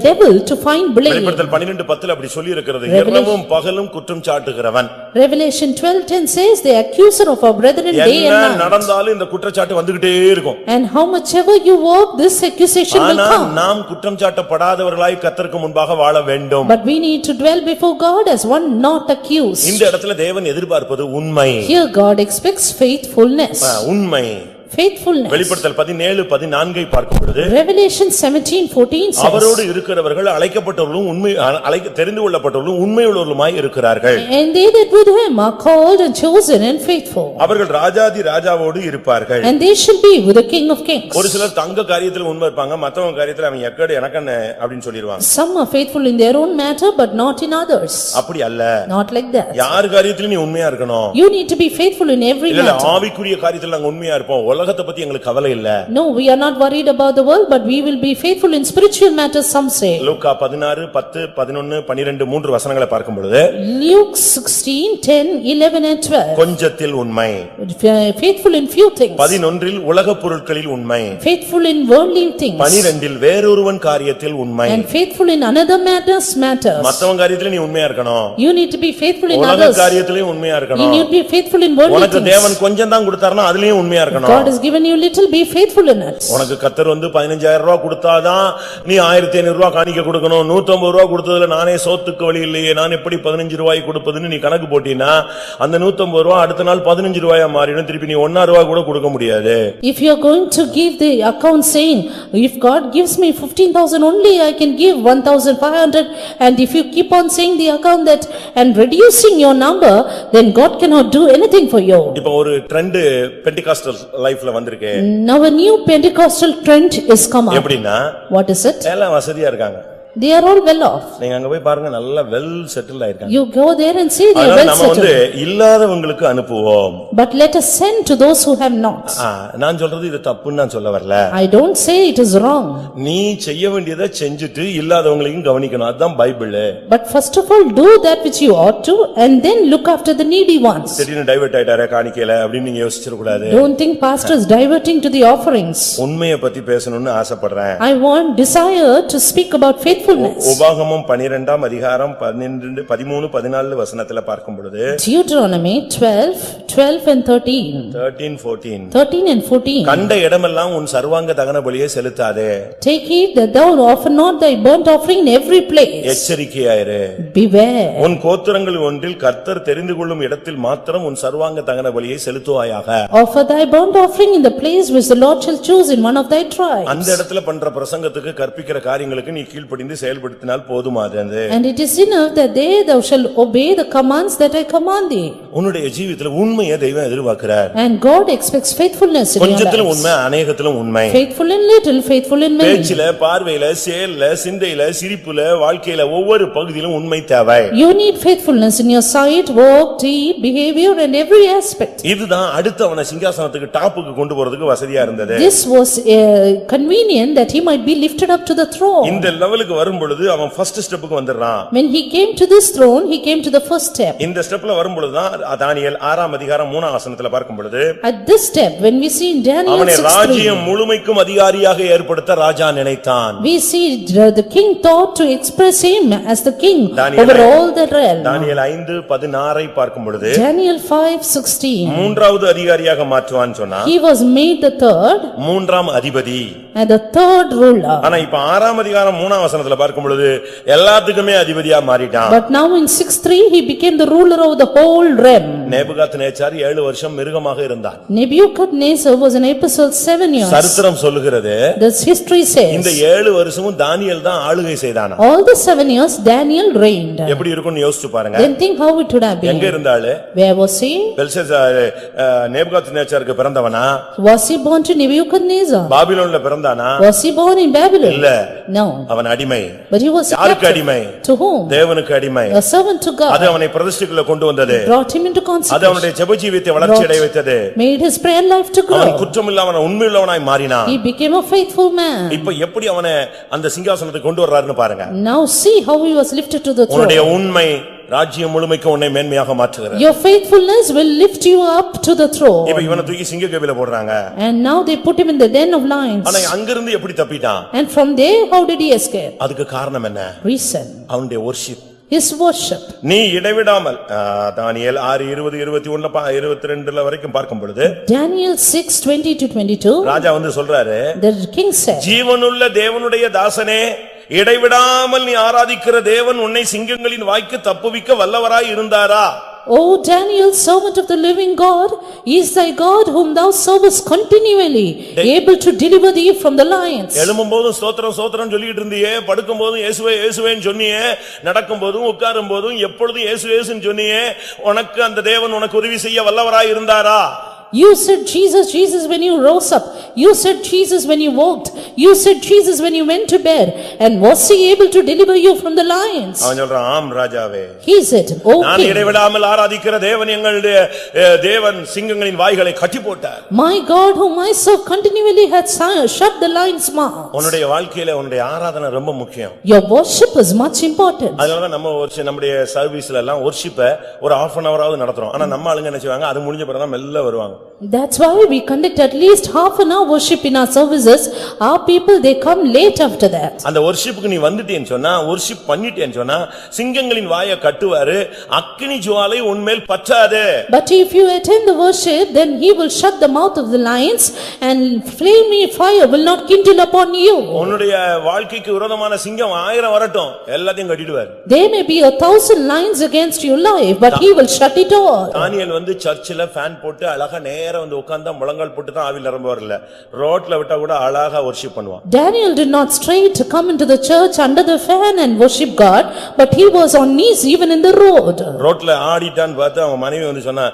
devil to find blame. வெளிப்படுத்தல் 12:10 அப்படி சொல்லி இருக்கிறது. இரவும் பகலும் குற்றம் சாட்டுகிறவன். Revelation 12:10 says, the accuser of our brethren day and என்ன night. நடந்தாலும் இந்த குற்றச்சாட்டு வந்துகிட்டே இருக்கும். And how much ever you work, this accusation will ஆனால் come. நாம் குற்றம் சாட்டப்படாதவர்களாய் கர்த்தருக்கு முன்பாக வாழ வேண்டும். But we need to dwell before God as one not accused. இந்த இடத்துல தேவன் எதிர்பார்ப்பது உண்மை. Here God expects faithfulness. உண்மை. Faithfulness. வெளிப்படுத்தல் 17:14 பார்க்கும் பொழுது Revelation 17:14 says, அவரோடு இருக்கிறவர்கள் அழைக்கப்பட்டவர்களும் உண்மை தெரிந்து கொள்ளப்பட்டவர்களும் உண்மையுள்ளவர்களுமாய் இருக்கிறார்கள். And they that with him are called and chosen and faithful. அவர்கள் ராஜாதி ராஜாவோடு இருப்பார்கள். And they shall be with the King of Kings. ஒரு சிலர் தங்க காரியத்துல உண்மை இருப்பாங்க மத்தவங்க காரியத்துல அவன் எக்கடு எனக்கண்ணே அப்படினு சொல்லிடுவாங்க. Some are faithful in their own matter but not in others. அப்படி அல்ல. Not like that. யார் காரியத்திலும் நீ உண்மையா இருக்கணும். You need to be faithful in every இல்ல matter. ஆவிக்குரிய காரியத்துல நாங்க உண்மையா இருப்போம். உலகத்தை பத்தி எங்களுக்கு கவலை இல்ல. No, we are not worried about the world, but we will be faithful in spiritual matters, some say. லூக்கா 16:10, 11, 12 மூன்று வசனங்களை பார்க்கும் பொழுது Luke 16:10, 11 and 12. கொஞ்சத்தில் உண்மை. Faithful in few things. 11 உலகப் பொருட்களில் உண்மை. Faithful in worldly things. 12 வேறொருவன் காரியத்தில் உண்மை. And faithful in another matters. மத்தவங்க காரியத்துல நீ உண்மையா இருக்கணும். You need to be faithful in உலக others. காரியத்திலயும் உண்மையா You இருக்கணும். need to be faithful in worldly உனக்கு things. தேவன் கொஞ்சம் தான் கொடுத்தாருன்னா அதுலயும் உண்மையா இருக்கணும். God has given you little, be faithful in it. உனக்கு கர்த்தர் 15000 ரூபாய் கொடுத்தாதான் நீ 1500 ரூபாய் காணிக்கை கொடுக்கணும். 150 ரூபாய் கொடுத்ததுல நானே சோத்துக்கு வழி இல்லையே நான் எப்படி 15 ரூபாய் கொடுப்பதுன்னு நீ கணக்கு போட்டினா அந்த 150 ரூபாய் அடுத்த நாள் 15 ரூபாயா மாறிடும். திருப்பி நீ 1 ரூபாய் கூட கொடுக்க முடியாது. If you are going to give the account saying, if God gives me 15,000 only, I can give 1,500, and if you keep on saying the account that and reducing your number, then God cannot do anything for you. இப்போ ஒரு trend Pentecostal லைஃப்ல வந்திருக்கு. Now a new Pentecostal trend is come up. எப்படின்னா What is it? எல்லாம் வசதியா இருக்காங்க. They are all well off. நீங்க அங்க போய் பாருங்க நல்ல வெல் செட்டில் ஆயிருக்காங்க. You go there and see they are அதனால well நம்ம settled. இல்லாதவங்களுக்கு அனுப்புவோம். But let us send to those who have not. நான் சொல்றது இது தப்புன்னு நான் சொல்ல வரல. I don't say it is wrong. நீ செய்ய வேண்டியதை செஞ்சுட்டு இல்லாதவங்களையும் கவனிக்கணும். அதுதான் Bible. But first of all, do that which you ought to, and then look after the needy ones. திடீர்னு டைவர்ட் ஆயிட்டாரே காணிக்கையில அப்படின்னு நீங்க யோசிச்சிட கூடாது. Don't think pastor is diverting to the offerings. உண்மையை பத்தி பேசணும்னு ஆசைப்படுறேன். I desire to speak about faithfulness. faithfulness. உபாகமம் 12ஆம் அதிகாரம் 12 13 14 வசனத்துல பார்க்கும் பொழுது Deuteronomy 12 and 13. 13 and 14. கண்ட இடமெல்லாம் உன் சர்வாங்க தகன பலியை செலுத்தாதே. Take heed that thou offer not thy burnt offering in every place. எச்சரிக்கையாயிரு. Beware. உன் கோத்திரங்கள் ஒன்றில் கர்த்தர் தெரிந்து கொள்ளும் இடத்தில் மாத்திரம் உன் சர்வாங்க தகன பலியை செலுத்துவாயாக. Offer thy burnt offering in the place which the Lord shall choose in one of thy tribes. அந்த இடத்துல பண்ற பிரசங்கத்துக்கு கற்பிக்கிற காரியங்களுக்கு நீ கீழ்ப்படிந்து செயல்படுத்தினால் போதுமானது. And it is enough that there thou shall obey the commands that I command thee. உன்னுடைய ஜீவிதத்துல உண்மையை தெய்வம் எதிர்பார்க்கிறார். And God expects faithfulness in your கொஞ்சத்திலும் lives. உண்மை, அநேகத்திலும் உண்மை. Faithful in little, faithful in many. பேச்சில, பார்வையில, செயல்ல, சிந்தையில, சிரிப்புல, வாழ்க்கையில ஒவ்வொரு பகுதியிலும் உண்மை தேவை. You need faithfulness in your sight, walk, deed, behavior and every aspect. இதுதான் அடுத்து அவனை சிங்காசனத்துக்கு டாப்புக்கு கொண்டு போறதுக்கு வசதியா இருந்தது. This was convenient that he might be lifted up to the throne. இந்த லெவலுக்கு வரும் பொழுது அவன் ஃபர்ஸ்ட் ஸ்டெப்புக்கு வந்துறான். When he came to this throne, he came to the first step. இந்த ஸ்டெப்ல வரும் பொழுது தான் தானியேல் 6ஆம் அதிகாரம் 3ஆம் வசனத்துல பார்க்கும் பொழுது At this step, when we see in Daniel அவனை 6:3, ராஜ்யம் முழுமைக்கும் அதிகாரியாக ஏற்படுத்த ராஜா நினைத்தான். we see the king thought to express him as the king Daniel over all the realm. தானியேல் 5:16 பார்க்கும் பொழுது Daniel 5:16. மூன்றாவது அதிகாரியாக மாற்றுவான்னு சொன்னா He was made the third மூன்றாம் அதிபதி. and the third ruler. ஆனா இப்ப 6ஆம் அதிகாரம் 3ஆம் வசனத்துல பார்க்கும் பொழுது எல்லாத்துக்குமே அதிபதியா மாறிட்டான். But now in 6:3 he became the ruler of the whole realm. Nebuchadnezzar 7 வருஷம் மிருகமாக இருந்தான். Nebuchadnezzar was an episode 7 years. சரித்திரம் சொல்லுகிறது This history இந்த says 7 வருஷமும் தானியேல் தான் ஆளுகை செய்தானா. all the 7 years Daniel reigned. எப்படி இருக்கும்னு யோசிச்சு பாருங்க. Then think how it would have எங்க been. இருந்தாளு? Where was he? பெல்ஷாத்சார் நேபுகாத்நேச்சாருக்கு பிறந்தவனா? Was he born to Nebuchadnezzar? பாபிலோன்ல பிறந்தானா? Was he born in Babylon? இல்ல. No. அவன் அடிமை. But he was a யாருக்கு captive. அடிமை? To whom? தேவனுக்கு அடிமை. A servant to அது God. அவனை பிரதிஷ்டைக்குள்ள கொண்டு வந்தது. Brought him into அது consecration. அவனுடைய ஜெப ஜீவியத்தை வளர்ச்சி அடைய வைத்தது. Made his prayer life to அவன் grow. குற்றமில்லாதவன் உண்மையுள்ளவனாய் மாறினான். He became a faithful man. இப்ப எப்படி அவனை அந்த சிங்காசனத்துக்கு கொண்டு வர்றாருன்னு பாருங்க. Now see how he was lifted to the உன்னுடைய throne. உண்மை ராஜ்யம் முழுமைக்கு உன்னை மேன்மையாக மாற்றுகிறது. Your faithfulness will lift you up to the இப்ப throne. இவனை தூக்கி சிங்கக்கேபில போடுறாங்க. And now they put him in the den of lions. ஆனா அங்கிருந்து எப்படி தப்பிட்டான்? And from there, how did he escape? அதுக்கு காரணம் என்ன? Reason. அவனுடைய worship. His worship. நீ இடைவிடாமல் தானியேல் 6:20-21 22 வரைக்கும் பார்க்கும் பொழுது Daniel 6:20-22. ராஜா வந்து சொல்றாரு, The king said, ஜீவனுள்ள தேவனுடைய தாசனே, இடைவிடாமல் நீ ஆராதிக்கிற தேவன் உன்னை சிங்கங்களின் வாய்க்கு தப்புவிக்க வல்லவராய் இருந்தாரா? O Daniel, servant of the living God, is thy God whom thou servest continually, able to deliver thee from the lions. எழும்பும்போதும் ஸ்தோத்திரம் ஸ்தோத்திரம் சொல்லிட்டு இருந்தியே, படுக்கும்போதும் இயேசுவே இயேசுவேன்னு சொன்னியே, நடக்கும்போதும் உட்காரும்போதும் எப்பொழுதும் இயேசு இயேசுன்னு சொன்னியே, உனக்கு அந்த தேவன் உனக்கு உதவி செய்ய வல்லவராய் இருந்தாரா? You said Jesus, Jesus when you rose up. You said Jesus when you walked. You said Jesus when you went to bed. And was he able to deliver you from the lions? அவன் சொல்றான், ஆம் ராஜாவே. He said, நான் okay. இடைவிடாமல் ஆராதிக்கிற தேவன் எங்களுடைய தேவன் சிங்கங்களின் வாய்களை கட்டி போட்டார். My God whom I serve continually had shut the lions' mouths. உன்னுடைய வாழ்க்கையில உன்னுடைய ஆராதனை ரொம்ப முக்கியம். Your worship is much important. அதனால நம்ம நம்முடைய சர்வீஸ்ல எல்லாம் worship-ஐ ஒரு half an hour ஆவது நடத்துறோம். ஆனா நம்ம ஆளுங்க என்ன செய்வாங்க, அது முடிஞ்ச பிறகு தான் மெல்ல வருவாங்க. That's why we conduct at least half an hour worship in our services. Our people, they come late after that. அந்த worship-க்கு நீ வந்துட்டேன்னு சொன்னா, worship பண்ணிட்டேன்னு சொன்னா, சிங்கங்களின் வாயை கட்டுவாரு, அக்கினி ஜுவாலை உன்மேல் பற்றாது. But if you attend the worship, then he will shut the mouth of the lions and flaming fire will not kindle upon you. உன்னுடைய வாழ்க்கைக்கு விரோதமான சிங்கம் 1000 வரட்டும், எல்லாத்தையும் கட்டிடுவார். There may be 1000 lions against your life, but he will shut it all. தானியேல் வந்து சர்ச்சில் fan போட்டு அழகா நேரா வந்து உட்கார்ந்தா முழங்கால் போட்டு தான் ஆவியில் நிரம்ப வரல. ரோட்ல விட்டா கூட அழகா worship பண்ணுவான். Daniel did not straight to come into the church under the fan and worship God, but he was on knees even in the road. ரோட்ல ஆடிட்டான்னு பார்த்து அவன் மனைவி வந்து சொன்னா,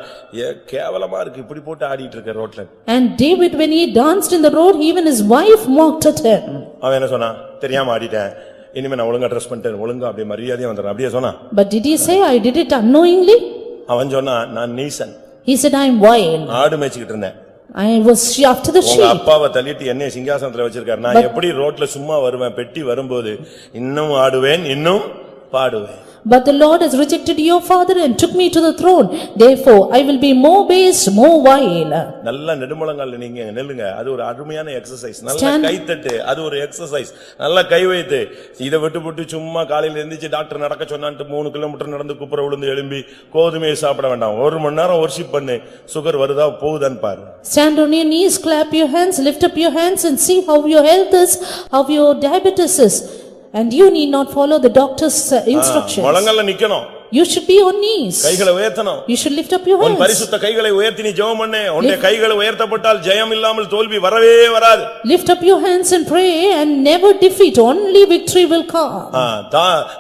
கேவலமா இருக்கு இப்படி போட்டு ஆடிட்டு இருக்க ரோட்ல. And David, when he danced in the road, even his wife mocked at him. அவன் என்ன சொன்னா, தெரியாம ஆடிட்டேன், இனிமே நான் ஒழுங்கா ட்ரெஸ் பண்ணிட்டேன், ஒழுங்கா அப்படியே மரியாதையா வந்துடுறேன் அப்படியே சொன்னா. But did he say, I did it unknowingly? அவன் சொன்னா, நான் நீசன். He said, I am wild. ஆடு மேய்ச்சிட்டு இருந்தேன். I was after the உங்க sheep. அப்பாவை தள்ளிட்டு என்னை சிங்காசனத்துல வச்சிருக்காரு. நான் எப்படி ரோட்ல சும்மா வருவேன், பெட்டி வரும்போது இன்னும் ஆடுவேன், இன்னும் பாடுவேன். But the Lord has rejected your father and took me to the throne. Therefore, I will be more base, more vile. நல்ல நெடுமுழங்கால்ல நீங்க நில்லுங்க. அது ஒரு அருமையான எக்சர்சைஸ். நல்ல கை தட்டு. அது ஒரு எக்சர்சைஸ். நல்ல கை வைத்து இத விட்டு சும்மா காலையில எந்திரிச்சு டாக்டர் நடக்க சொன்னான்ட்டு 3 கிலோமீட்டர் நடந்து குப்புற விழுந்து எழும்பி கோதுமையை சாப்பிட வேண்டாம். 1 மணி நேரம் வொர்ஷிப் பண்ணு. சுகர் வருதா போகுதான்னு பாரு. Stand on your knees, clap your hands, lift up your hands and see how your health is, how your diabetes is. And you need not follow the doctor's instructions. முழங்கால்ல நிக்கணும். You should be on knees. கைகளை உயர்த்தணும். You should lift up your hands. உன் பரிசுத்த கைகளை உயர்த்தி நீ ஜெபம் பண்ணு. உன்னுடைய கைகள் உயர்த்தப்பட்டால் ஜெயம் இல்லாமல் தோல்வி வரவே வராது. Lift up your hands and pray and never defeat, only victory will come.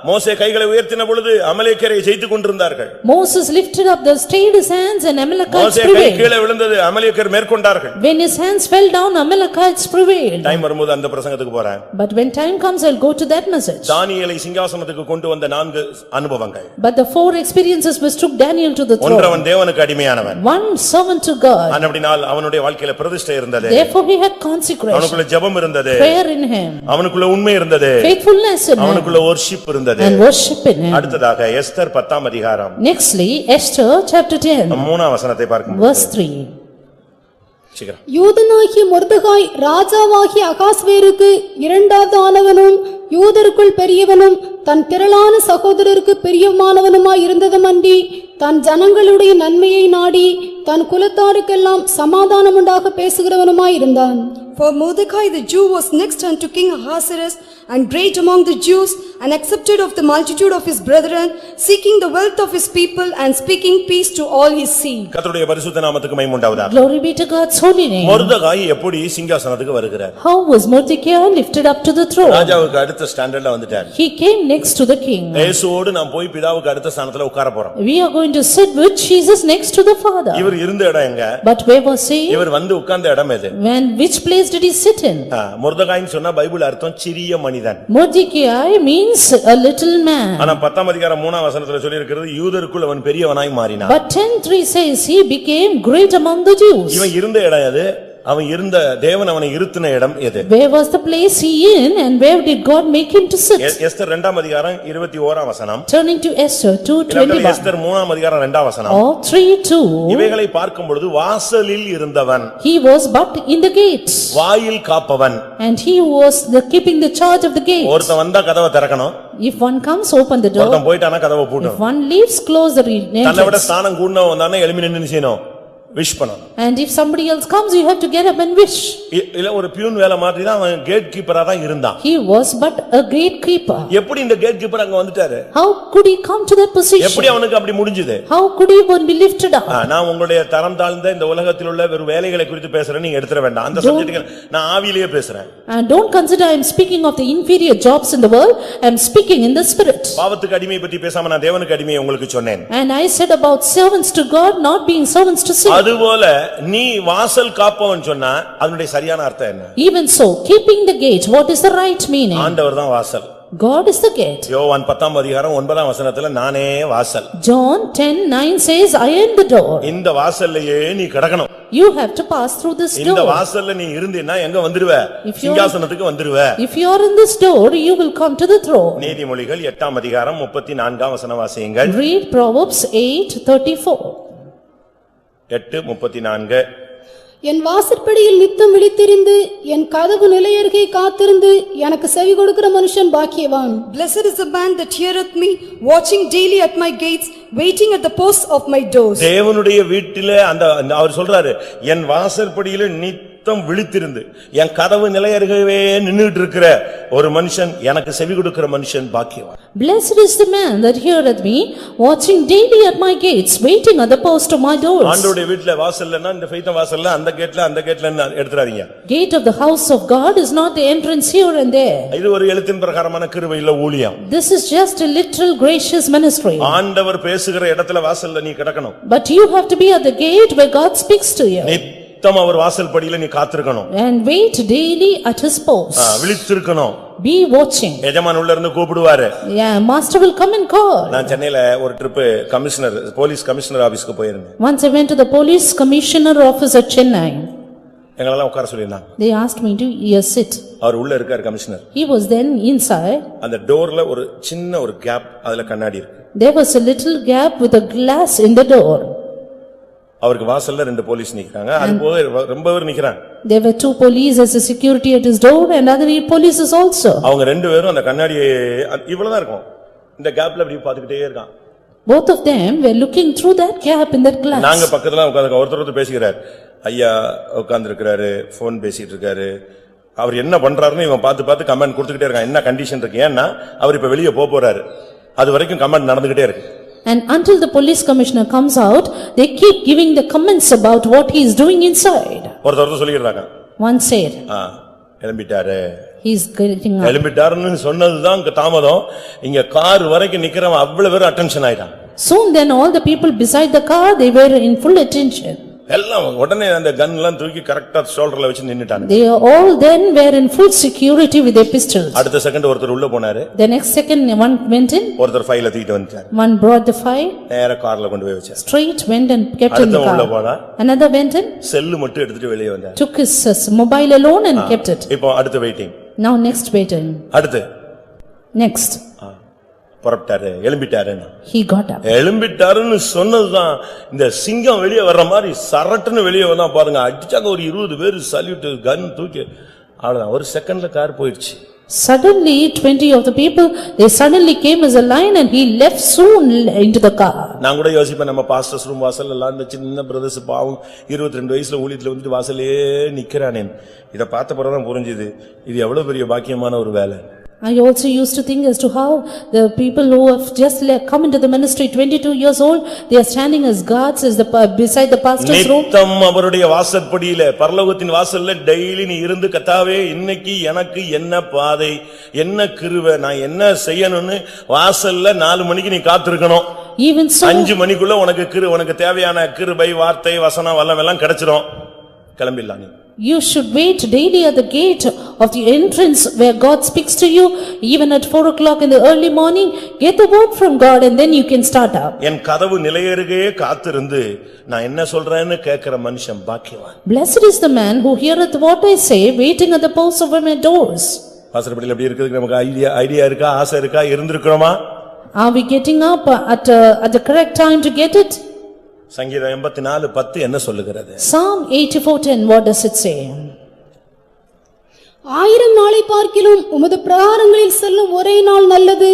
மோசே கைகளை உயர்த்தின பொழுது அமலேக்கியரை ஜெயித்துக் கொண்டிருந்தார்கள். Moses lifted up, the stayed his hands and Amalekites மோசே கை கீழே விழுந்தது, அமலேக்கியர் மேற்கொண்டார்கள். When his hands fell down, Amalekites prevailed. Time வரும்போது அந்த பிரசங்கத்துக்கு போறேன். But when time comes, I'll go to that message. தானியேலை சிங்காசனத்துக்கு கொண்டு வந்த 4 அனுபவங்கள். But the 4 experiences which took Daniel to the throne. ஒன்றவன் தேவனுக்கு அடிமையானவன். One servant to God. அப்படினால் அவனுடைய வாழ்க்கையில பிரதிஷ்டை இருந்தது. Therefore he had consecration. அவனுக்குள்ள ஜெபம் இருந்தது. Prayer in him. அவனுக்குள்ள உண்மை இருந்தது. Faithfulness in him. அவனுக்குள்ள worship இருந்தது. And worship in him. அடுத்ததாக எஸ்தர் 10ஆம் அதிகாரம். Nextly, Esther chapter 10. 3ஆம் வசனத்தை பார்க்கும். Verse 3. யூதனாகிய மொர்தெகாய் ராஜாவாகிய அகாஸ்வேருக்கு இரண்டாவது ஆனவனும் யூதருக்குள் பெரியவனும் தன் திரளான சகோதரருக்கு பிரியமானவனுமாய் இருந்ததுமன்றி தன் ஜனங்களுடைய நன்மையை நாடி தன் குலத்தாருக்கெல்லாம் சமாதானம் உண்டாக பேசுகிறவனுமாய் இருந்தான். For Mordecai the Jew was next unto King Ahasuerus, and great among the Jews, and accepted of the multitude of his brethren, seeking the wealth of his people, and speaking peace to all his seed. கர்த்தருடைய பரிசுத்த நாமத்துக்கு மகிமை உண்டாவதாக. Glory be to God's holy name. மொர்தெகாய் எப்படி சிங்காசனத்துக்கு வருகிறார்? How was Mordecai lifted up to the throne? ராஜாவுக்கு அடுத்த ஸ்டாண்டர்ட்ல வந்துட்டார். He came next to the king. இயேசுவோடு நாம் போய் பிதாவுக்கு அடுத்த ஸ்தானத்துல உட்கார போறோம். We are going to sit with Jesus next to the Father. இவர் இருந்த இடம் எங்க? But where was he? இவர் வந்து உட்கார்ந்த இடம் எது? When which place did he sit in? மொர்தெகாய்னு சொன்னா பைபிள் அர்த்தம் சிறிய மனிதன். Mordecai means a little man. ஆனா 10ஆம் அதிகாரம் 3ஆம் வசனத்துல சொல்லி இருக்கிறது யூதருக்குள் அவன் பெரியவனாய் மாறினான். But 10:3 says he became great among the Jews. இவன் இருந்த இடம் எது? அவன் இருந்த தேவன் அவனை இருத்தின இடம் எது? Where was the place he in and where did God make him to sit? Esther 2ஆம் அதிகாரம் 21ஆம் வசனம். Turning to Esther 2:21. எஸ்தர் 3ஆம் அதிகாரம் 2ஆம் வசனம். Or 3:2. இவைகளை பார்க்கும் பொழுது வாசலில் இருந்தவன். He was but in the gates. வாயில் காப்பவன். And he was keeping the charge of the gate. ஒருத்தன் வந்தா கதவை திறக்கணும். If one comes, open the door. ஒருத்தன் போய்ட்டானா கதவை பூட்டணும். If one leaves, close the entrance. தன்னை விட ஸ்தானம் கூடனவன் வந்தானே எழும்பி நின்னு செய்யணும். wish பண்ணணும். And if somebody else comes, you have to get up and wish. இல்ல ஒரு பியூன் வேலை மாதிரி தான் அவன் கேட் கீப்பரா தான் இருந்தான். He was but a gatekeeper. எப்படி இந்த கேட் கீப்பர் அங்க வந்துட்டாரு? How could he come to that position? எப்படி அவனுக்கு அப்படி முடிஞ்சது? How could he be lifted up? நான் உங்களுடைய தரம் தாழ்ந்த இந்த உலகத்தில் உள்ள வெறும் வேலைகளை குறித்து பேசுறேன், நீங்க எடுத்துற வேண்டாம். அந்த சப்ஜெக்ட் நான் ஆவியிலேயே பேசுறேன். And don't consider I am speaking of the inferior jobs in the world, I am speaking in the spirit. பாவத்துக்கு அடிமை பற்றி பேசாம நான் தேவனுக்கு அடிமை உங்களுக்கு சொன்னேன். And I said about servants to God not being servants to sin. அதுபோல நீ வாசல் காப்பவன் சொன்னா அதனுடைய சரியான அர்த்தம் என்ன? Even so, keeping the gate, what is the right meaning? ஆண்டவர் தான் வாசல். God is the gate. யோவான் 10ஆம் அதிகாரம் 9ஆம் வசனத்துல நானே வாசல். John 10:9 says I am the door. இந்த வாசல்லையே நீ கடக்கணும். You have to pass through this door. இந்த வாசல்ல நீ இருந்தீனா எங்க வந்துருவ? சிங்காசனத்துக்கு வந்துருவ. If you are in this door, you will come to the throne. நீதிமொழிகள் 8ஆம் அதிகாரம் 34ஆம் வசனம் வாசியுங்கள். Read Proverbs 8:34. 8:34. என் வாசற்படியில் நித்தம் விழித்திருந்து என் கதவு நிலையருகே காத்திருந்து எனக்கு செவி கொடுக்கிற மனுஷன் பாக்கியவான். Blessed is the man that heareth me, watching daily at my gates, waiting at the posts of my doors. தேவனுடைய வீட்டிலே அந்த அவர் சொல்றாரு, என் வாசற்படியில நித்தம் விழித்திருந்து என் கதவு நிலையருகவே நின்னுட்டு இருக்கிற ஒரு மனுஷன், எனக்கு செவி கொடுக்கிற மனுஷன் பாக்கியவான். Blessed is the man that heareth me, watching daily at my gates, waiting at the post of my doors. ஆண்டவருடைய வீட்ல வாசல்னா இந்த ஃபெய்த வாசல்ல அந்த கேட்ல எடுத்துறாதீங்க. Gate of the house of God is not the entrance here and there. இது ஒரு எழுத்தின் பிரகாரமான கிருபை இல்ல ஊழியம். This is just a literal gracious ministry. ஆண்டவர் பேசுகிற இடத்துல வாசல்ல நீ கடக்கணும். But you have to be at the gate where God speaks to you. நித்தம் அவர் வாசல் படியில நீ காத்திருக்கணும். And wait daily at his post. விழித்திருக்கணும். Be watching. எஜமான் உள்ள இருந்து கூப்பிடுவாரு. Yeah, master will come and call. நான் சென்னையில ஒரு ட்ரிப் போலீஸ் கமிஷனர் ஆபீஸ்க்கு போயிருந்தேன். Once I went to the police commissioner office at Chennai. எங்களெல்லாம் உட்கார சொல்லியிருந்தாங்க. They asked me to here sit. அவர் உள்ள இருக்கார் commissioner. He was then inside. அந்த டோர்ல ஒரு சின்ன ஒரு கேப், அதுல கண்ணாடி இருக்கு. There was a little gap with a glass in the door. அவருக்கு வாசல்ல ரெண்டு போலீஸ் நிக்கறாங்க. அது போக ரொம்ப பேர் நிக்கறாங்க. There were two police as a security at his door and other polices also. அவங்க ரெண்டு பேரும் அந்த கண்ணாடியை இவ்வளவுதான் இருக்கும். இந்த கேப்ல அப்படியே பாத்துக்கிட்டே இருக்கான். Both of them were looking through that gap in that glass. நாங்க பக்கத்துல உட்கார்ந்து ஒருத்தர் பேசிக்கிறார். ஐயா உட்கார்ந்து இருக்காரு, போன் பேசிட்டு இருக்காரு. அவர் என்ன பண்றாருன்னு இவன் பார்த்து கமெண்ட் கொடுத்துக்கிட்டே இருக்கான். என்ன கண்டிஷன் இருக்கு? ஏன்னா அவர் இப்ப வெளியே போறாரு. அது வரைக்கும் கமெண்ட் நடந்துகிட்டே இருக்கு. And until the police commissioner comes out, they keep giving the comments about what he is doing inside. ஒருத்தர் சொல்லிடுறாங்க. One said, எழும்பிட்டாரு. he is getting up. எழும்பிட்டாருன்னு சொன்னதுதான் தாமதம். இங்க கார் வரைக்கும் நிக்கிறவன் அவ்வளவு பேர் அட்டென்ஷன் ஆயிட்டான். Soon then all the people beside the car, they were in full attention. எல்லாம் உடனே அந்த கன் எல்லாம் தூக்கி கரெக்ட்டா ஷோல்டர்ல வச்சு நின்னுட்டாங்க. They all then were in full security with their pistols. அடுத்த செகண்ட் ஒருத்தர் உள்ள போனாரு. The next second one went in. ஒருத்தர் ஃபைல தூக்கிட்டு வந்துட்டார். One brought the file. நேரா கார்ல கொண்டு போய் வச்சார். Straight went and kept in the அடுத்த உள்ள car. போனா Another went in. செல்லு மட்டும் எடுத்துட்டு வெளியே வந்தார். Took his mobile alone and kept it. இப்போ அடுத்து வெயிட்டிங். Now next waiting. அடுத்து Next. புறப்பட்டாரு, எழும்பிட்டாரு. He got up. எழும்பிட்டாருன்னு சொன்னதுதான் இந்த சிங்கம் வெளியே வர்ற மாதிரி சரட்டுன்னு வெளியே வந்தா பாருங்க. அடிச்சாங்க ஒரு 20 பேர் சல்யூட் கன் தூக்கி. அவ்வளவுதான், ஒரு செகண்ட்ல கார் போயிடுச்சு. Suddenly 20 of the people, they suddenly came as a line and he left soon into the car. நான் கூட யோசிப்பேன், நம்ம பாஸ்டர்ஸ் ரூம் வாசல்ல எல்லாம் இந்த சின்ன பிரதர்ஸ் பாவம் 22 வயசுல ஊழியத்துல வந்துட்டு வாசலே நிக்கிறானே. இத பார்த்த பிறகுதான் புரிஞ்சுது இது எவ்வளவு பெரிய பாக்கியமான ஒரு வேலை. I also used to think as to how the people who have just come into the ministry 22 years old, they are standing as guards as beside the pastor's room. நித்தம் அவருடைய வாசற்படியில பரலோகத்தின் வாசல்ல டெய்லி நீ இருந்து கர்த்தாவே இன்னைக்கு எனக்கு என்ன பாதை, என்ன கிருபை, நான் என்ன செய்யணும்னு வாசல்ல 4 மணிக்கு நீ காத்திருக்கணும். Even so 5 மணிக்குள்ள உனக்கு தேவையான கிருபை, வார்த்தை, வசனம் எல்லாம் கிடைச்சிரும். கிளம்பிடலாம் நீ. you should wait daily at the gate of the entrance where God speaks to you. Even at 4 o'clock in the early morning, get the word from God and then you can start up. என் கதவு நிலையருகே காத்திருந்து நான் என்ன சொல்றேன்னு கேட்கிற மனுஷன் பாக்கியவான். Blessed is the man who heareth what I say, waiting at the posts of my doors. வாசற்படியில எப்படி இருக்குதுக்கு நமக்கு ஐடியா இருக்கா, ஆசை இருக்கா, இருந்திருக்கிறோமா? Are we getting up at the correct time to get it? சங்கீதம் 84:10 என்ன சொல்லுகிறது? Psalm 84:10, what does it say? 1000 நாளை பார்க்கிலும் உமது பிரகாரங்களில் செல்லும் ஒரே நாள் நல்லது.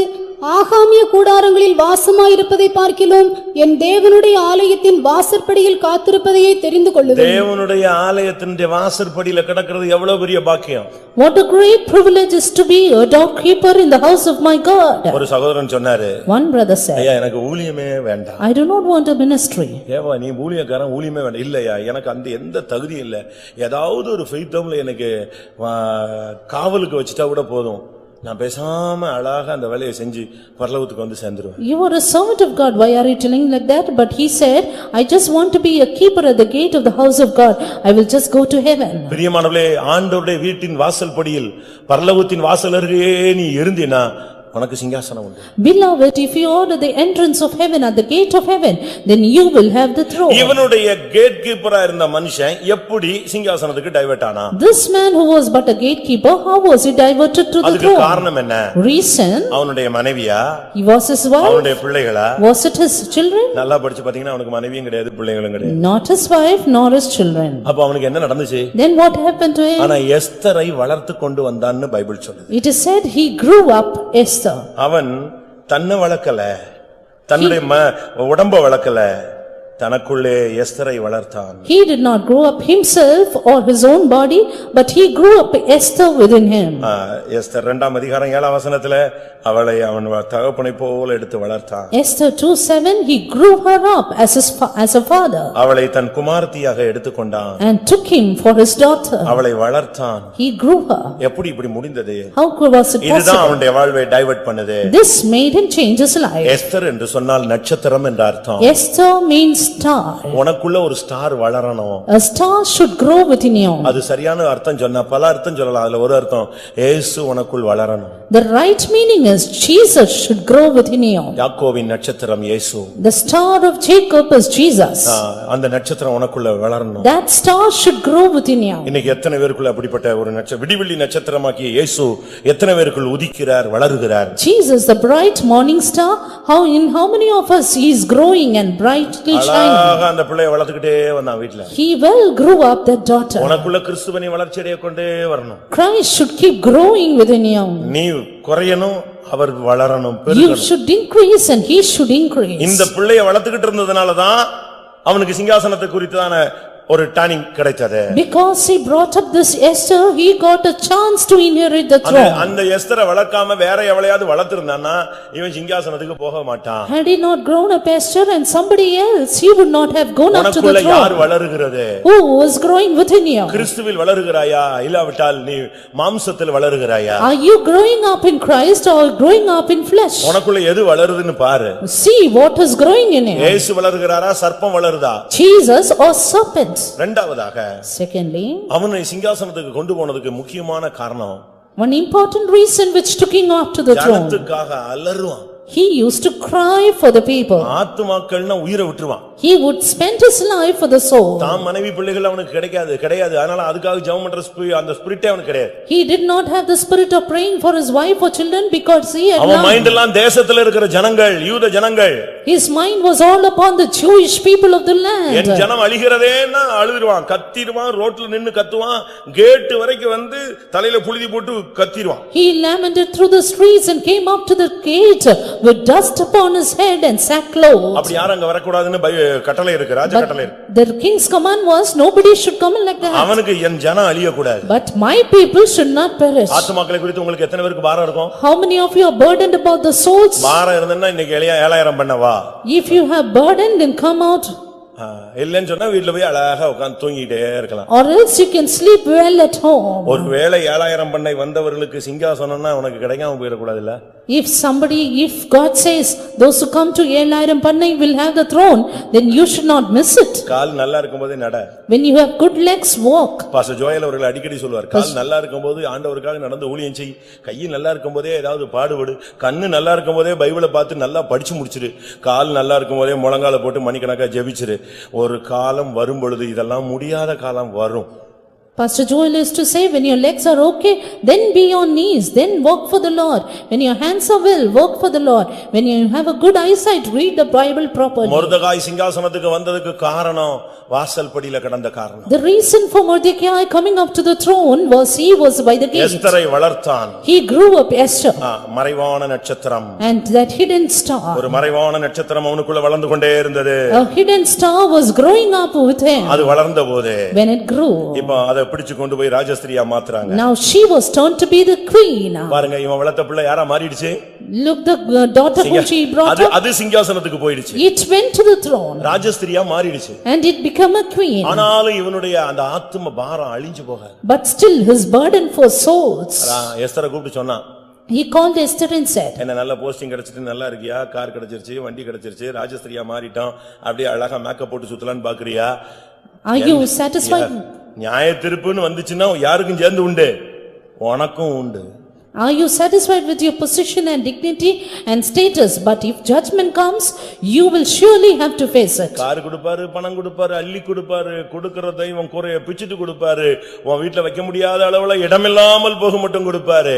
ஆகாமிய கூடாரங்களில் வாசமாயிருப்பதை பார்க்கிலும் என் தேவனுடைய ஆலயத்தின் வாசற்படியில் காத்திருப்பதையே தெரிந்து கொள்ளுவேன். தேவனுடைய ஆலயத்தின் வாசற்படியில கிடக்கிறது எவ்வளவு பெரிய பாக்கியம். What a great privilege is to be a doorkeeper in the house of my God. ஒரு சகோதரன் சொன்னாரு, One brother said, ஐயா எனக்கு ஊழியமே வேண்டாம். I do not want a ministry. ஏவா நீ ஊழியக்காரன், ஊழியமே வேண்டாம். இல்லையா, எனக்கு அந்த எந்த தகுதியும் இல்ல. ஏதாவது ஒரு ஃபெய்த்தம்ல எனக்கு காவலுக்கு வச்சுட்டா கூட போதும். நான் பேசாம அழகா அந்த வேலையை செஞ்சு பரலோகத்துக்கு வந்து சேர்ந்துருவேன். You are a servant of God, why are you telling like that? But he said, I just want to be a keeper at the gate of the house of God. I will just go to heaven. பிரியமானவர்களே, ஆண்டவருடைய வீட்டின் வாசல்படியில் பரலோகத்தின் வாசல் அருகே நீ இருந்தீனா உனக்கு சிங்காசனம் உண்டு. Beloved, if you are at the entrance of heaven, at the gate of heaven, then you will have the throne. இவனுடைய கேட் கீப்பரா இருந்த மனுஷன் எப்படி சிங்காசனத்துக்கு டைவர்ட் ஆனா? This man who was but a gatekeeper, how was he diverted to the அதுக்கு throne? காரணம் என்ன? Reason? அவனுடைய மனைவியா? He was his wife? அவனுடைய பிள்ளைகளா? Was it his children? நல்லா படிச்சு பாத்தீங்கன்னா அவனுக்கு மனைவியும் கிடையாது, பிள்ளைகளும் கிடையாது. Not his wife nor his children. அப்ப அவனுக்கு என்ன நடந்துச்சு? Then what happened to him? ஆனா எஸ்தரை வளர்த்து கொண்டு வந்தான்னு பைபிள் சொல்லுது. It is said he grew up Esther. அவன் தன்னை வளர்க்கல, தன்னுடைய உடம்ப வளர்க்கல, தனக்குள்ளே எஸ்தரை வளர்த்தான். He did not grow up himself or his own body, but he grew up Esther within him. Esther 2ஆம் அதிகாரம் 7ஆம் வசனத்துல அவளை அவன் தகப்பனை போல எடுத்து வளர்த்தான். Esther 2:7, he grew her up as a father. அவளை தன் குமாரத்தியாக எடுத்துக்கொண்டான். And took him for his daughter. அவளை வளர்த்தான். He grew her. எப்படி இப்படி முடிந்தது? How was it இதுதான் possible? அவனுடைய வாழ்வை டைவர்ட் பண்ணுது. This made him change his life. Esther என்று சொன்னால் நட்சத்திரம் என்ற அர்த்தம். Esther means star. உனக்குள்ள ஒரு ஸ்டார் வளரணும். A star should grow within you. அது சரியான அர்த்தம் சொன்னா பல அர்த்தம் சொல்லலாம். அதுல ஒரு அர்த்தம் இயேசு உனக்குள் வளரணும். The right meaning is Jesus should grow within you. யாக்கோபின் நட்சத்திரம் இயேசு. The star of Jacob is Jesus. அந்த நட்சத்திரம் உனக்குள்ள வளரணும். That star should grow within you. இன்னைக்கு எத்தனை பேருக்குள்ள அப்படிப்பட்ட ஒரு விடிவெள்ளி நட்சத்திரமாக்கிய இயேசு எத்தனை பேருக்குள் உதிக்கிறார் வளருகிறார். Jesus the bright morning star, how many of us he is growing and brightly shining. அழகா அந்த பிள்ளையை வளர்த்துக்கிட்டே வந்தான் வீட்ல. He well grew up that daughter. உனக்குள்ள கிறிஸ்துவினை வளர்ச்சியடைய கொண்டே வரணும். Christ should keep growing within you. நீ குறையணும் அவர் வளரணும் You பெருகணும். should increase and he should increase. இந்த பிள்ளையை வளர்த்துக்கிட்டு இருந்ததனால தான் அவனுக்கு சிங்காசனத்தை குறித்தான ஒரு டர்னிங் கிடைத்தது. Because he brought up this Esther, he got a chance to inherit the throne. அந்த எஸ்தரை வளர்க்காம வேற எவளையாவது வளர்த்திருந்தானா இவன் சிங்காசனத்துக்கு போக மாட்டான். Had he not grown up Esther and somebody else, he would not have gone up to the உனக்குள்ள யார் throne. வளருகிறது? Who was growing within you? கிறிஸ்துவில் வளருகிறாயா இல்லாவிட்டால் நீ மாம்சத்தில் வளருகிறாயா? Are you growing up in Christ or growing up in flesh? உனக்குள்ள எது வளருதுன்னு பாரு. See what is growing in you. இயேசு வளருகிறாரா சர்ப்பம் வளருதா? Jesus or serpents? இரண்டாவதாக Secondly, அவனை சிங்காசனத்துக்கு கொண்டு போனதுக்கு முக்கியமான காரணம் one important reason which took him up to the throne. ஜனத்துக்காக அலறுவான். He used to cry for the people. ஆத்துமாக்கள்னா உயிரை விட்டுருவான். He would spend his life for the soul. தாம் மனைவி பிள்ளைகள் அவனுக்கு கிடையாது. அதனால அதுக்காக ஜெபம் பண்ற அந்த ஸ்பிரிட்டே அவனுக்கு கிடையாது. He did not have the spirit of praying for his wife or children because he had அவன் none. மைண்ட் எல்லாம் தேசத்துல இருக்கிற ஜனங்கள் யூத ஜனங்கள். His mind was all upon the Jewish people of the land. என் ஜனம் அழிகிறதேன்னா அழுதுருவான், கத்திடுவான், ரோட்ல நின்னு கத்துவான், கேட் வரைக்கும் வந்து தலையில புழுதி போட்டு கத்திடுவான். He lamented through the streets and came up to the gate with dust upon his head and sackcloth. அப்படி யாரும் அங்க வரக்கூடாதுன்னு கட்டளை இருக்கு, ராஜ கட்டளை இருக்கு. The king's command was nobody should come in like that. அவனுக்கு என் ஜனம் அழிய கூடாது. But my people should not perish. ஆத்துமாக்களை குறித்து உங்களுக்கு எத்தனை பேருக்கு பாரம் இருக்கும்? How many of you are burdened about the souls? பாரம் இருந்தேன்னா இன்னைக்கு 7000 பண்ணவா? If you have burdened, then come out. இல்லன்னு சொன்னா வீட்ல போய் அழகா உட்கார்ந்து தூங்கிட்டே இருக்கலாம். Or else you can sleep well at home. ஒருவேளை 7000 பண்ணை வந்தவர்களுக்கு சிங்காசனம்னா உனக்கு கிடைக்காம போயிட கூடாதுல்ல? If God says those who come to 7000 Pannai will have the throne, then you should not miss it. கால் நல்லா இருக்கும்போதே நட. When you have good legs, walk. Pastor Joel அவர்கள் அடிக்கடி சொல்வார், கால் நல்லா இருக்கும்போது ஆண்டவருக்காக நடந்து ஊழியம் செய், கை நல்லா இருக்கும்போதே ஏதாவது பாடுபடு, கண்ணு நல்லா இருக்கும்போதே பைபிளை பார்த்து நல்லா படிச்சு முடிச்சிரு, கால் நல்லா இருக்கும்போதே முழங்கால போட்டு மணிக்கணக்கா ஜெபிச்சிரு. ஒரு காலம் வரும் பொழுது இதெல்லாம் முடியாத காலம் வரும். Pastor Joel used to say, when your legs are okay, then be on knees, then walk for the Lord. When your hands are well, work for the Lord. When you have a good eyesight, read the Bible properly. மொர்தெகாய் சிங்காசனத்துக்கு வந்ததுக்கு காரணம் வாசல் படியில கடந்த காரணம். The reason for Mordecai coming up to the throne was he was by the gate. எஸ்தரை வளர்த்தான். He grew up Esther. மறைவான நட்சத்திரம். And that hidden star. ஒரு மறைவான நட்சத்திரம் அவனுக்குள்ள வளர்ந்து கொண்டே இருந்தது. A hidden star was growing up with him. அது வளர்ந்த போது When it grew. இப்போ அதை பிடிச்சு கொண்டு போய் ராஜஸ்திரியா மாத்துறாங்க. Now she was turned to be the queen. பாருங்க இவன் வளர்த்த பிள்ளை யாரா மாறிடுச்சு? Look, the daughter whom she brought up. அது சிங்காசனத்துக்கு போயிடுச்சு. It went to the throne. ராஜஸ்திரியா மாறிடுச்சு. And it became a queen. ஆனாலும் இவனுடைய அந்த ஆத்தும பாரம் அழிஞ்சு போகாது. But still his burden for souls. எஸ்தரை கூப்பிட்டு சொன்னான். He called Esther and said, என்ன நல்ல போஸ்டிங் கிடைச்சிட்டு நல்லா இருக்கியா, கார் கிடைச்சிருச்சு, வண்டி கிடைச்சிருச்சு, ராஜஸ்திரியா மாறிட்டோம், அப்படியே அழகா மேக்கப் போட்டு சுத்தலான்னு பாக்குறியா? Are you satisfied? நியாய தீர்ப்புன்னு வந்துச்சுன்னா யாருக்கும் சேர்ந்து உண்டு, உனக்கும் உண்டு. Are you satisfied with your position and dignity and status? But if judgment comes, you will surely have to face it. Car கொடுப்பாரு, பணம் கொடுப்பாரு, அள்ளி கொடுப்பாரு, கொடுக்கறதை இவன் குறைய பிச்சிட்டு கொடுப்பாரு, உன் வீட்டுல வைக்க முடியாத அளவுல இடமில்லாமல் போக மட்டும் கொடுப்பாரு.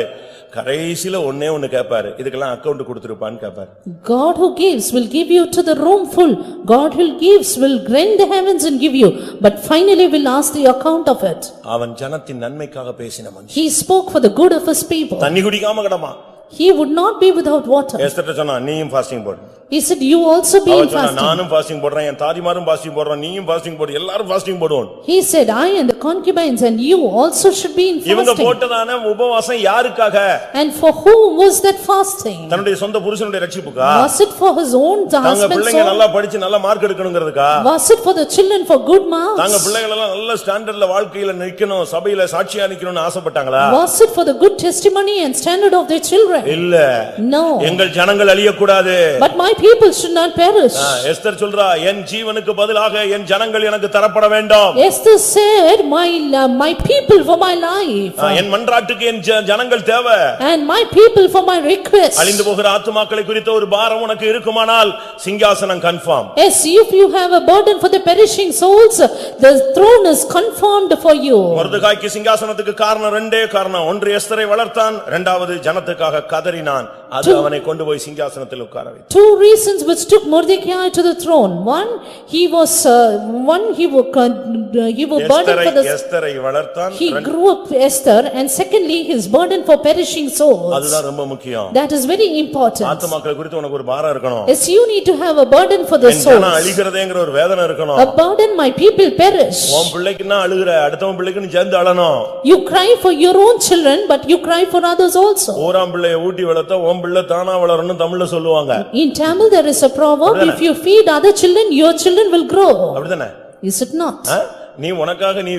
கடைசில ஒண்ணே ஒண்ணு கேட்பாரு, இதுக்கெல்லாம் அக்கவுண்ட் கொடுத்திருப்பான்னு கேட்பாரு. God who gives will give you to the room full. God who gives will rend the heavens and give you, but finally will ask the account of it. அவன் ஜனத்தின் நன்மைக்காக பேசின மனுஷன். He spoke for the good of his people. தண்ணி குடிக்காம கிடமா. He would not be without water. Esther சொன்னா நீயும் fasting போடு. He said, you also be in fasting. நானும் ஃபாஸ்டிங் போடுறேன், என் தாதிமாரும் ஃபாஸ்டிங் போடுறோம், நீயும் ஃபாஸ்டிங் போடு, எல்லாரும் ஃபாஸ்டிங் போடுவோம். He said, I and the concubines and you also should be in இவங்க fasting. போட்டதான உபவாசம் யாருக்காக? And for whom was that fasting? தன்னுடைய சொந்த புருஷனுடைய ரட்சிப்புக்கா? Was it for his own தாங்க husband's பிள்ளைங்க soul? நல்லா படிச்சு நல்ல mark எடுக்கணும்ங்கிறதுக்கா? Was it for the children for good marks? தாங்க பிள்ளைகள் எல்லாம் நல்ல ஸ்டாண்டர்ட்ல வாழ்க்கையில நிக்கணும், சபையில சாட்சியா நிக்கணும்னு ஆசைப்பட்டாங்களா? Was it for the good testimony and standard of their children? children. இல்ல No. எங்கள் ஜனங்கள் அழியக்கூடாது. But my people should not perish. Esther சொல்றா என் ஜீவனுக்கு பதிலாக என் ஜனங்கள் எனக்கு தரப்பட வேண்டும். Esther said, my people for my life. என் மன்றாட்டுக்கு என் ஜனங்கள் தேவை. And my people for my request. அழிந்து போகிற ஆத்துமாக்களை குறித்த ஒரு பாரம் உனக்கு இருக்குமானால் சிங்காசனம் confirm. Yes, if you have a burden for the perishing souls, the throne is confirmed for you. மொர்தெகாய்க்கு சிங்காசனத்துக்கு காரணம் ரெண்டே காரணம். ஒன்று எஸ்தரை வளர்த்தான், இரண்டாவது ஜனத்துக்காக கதறினான். அது அவனை கொண்டு போய் சிங்காசனத்தில் உட்கார வைத்தது. Two reasons which took Mordecai to the throne. One, he was burdened for the எஸ்தரை வளர்த்தான். he grew up Esther, and secondly his burden for perishing souls. அதுதான் ரொம்ப முக்கியம். That is very important. ஆத்துமாக்களை குறித்து உனக்கு ஒரு பாரம் இருக்கணும். Yes, you need to have a burden for the N souls. ஜனம் அழிகிறதேங்கற ஒரு வேதனை இருக்கணும். A burden, my people perish. உன் பிள்ளைக்குன்னா அழுகுற, அடுத்தவன் பிள்ளைக்கு நீ சேர்ந்து அழணும். You cry for your own children, but you cry for others also. ஓராம் பிள்ளையை ஊட்டி வளர்த்தா உன் பிள்ளை தானா வளரணும் தமிழ்ல சொல்லுவாங்க. In Tamil there is a proverb, if you feed other children, your children will grow. அப்படிதானே? Is it not? நீ உனக்காக நீ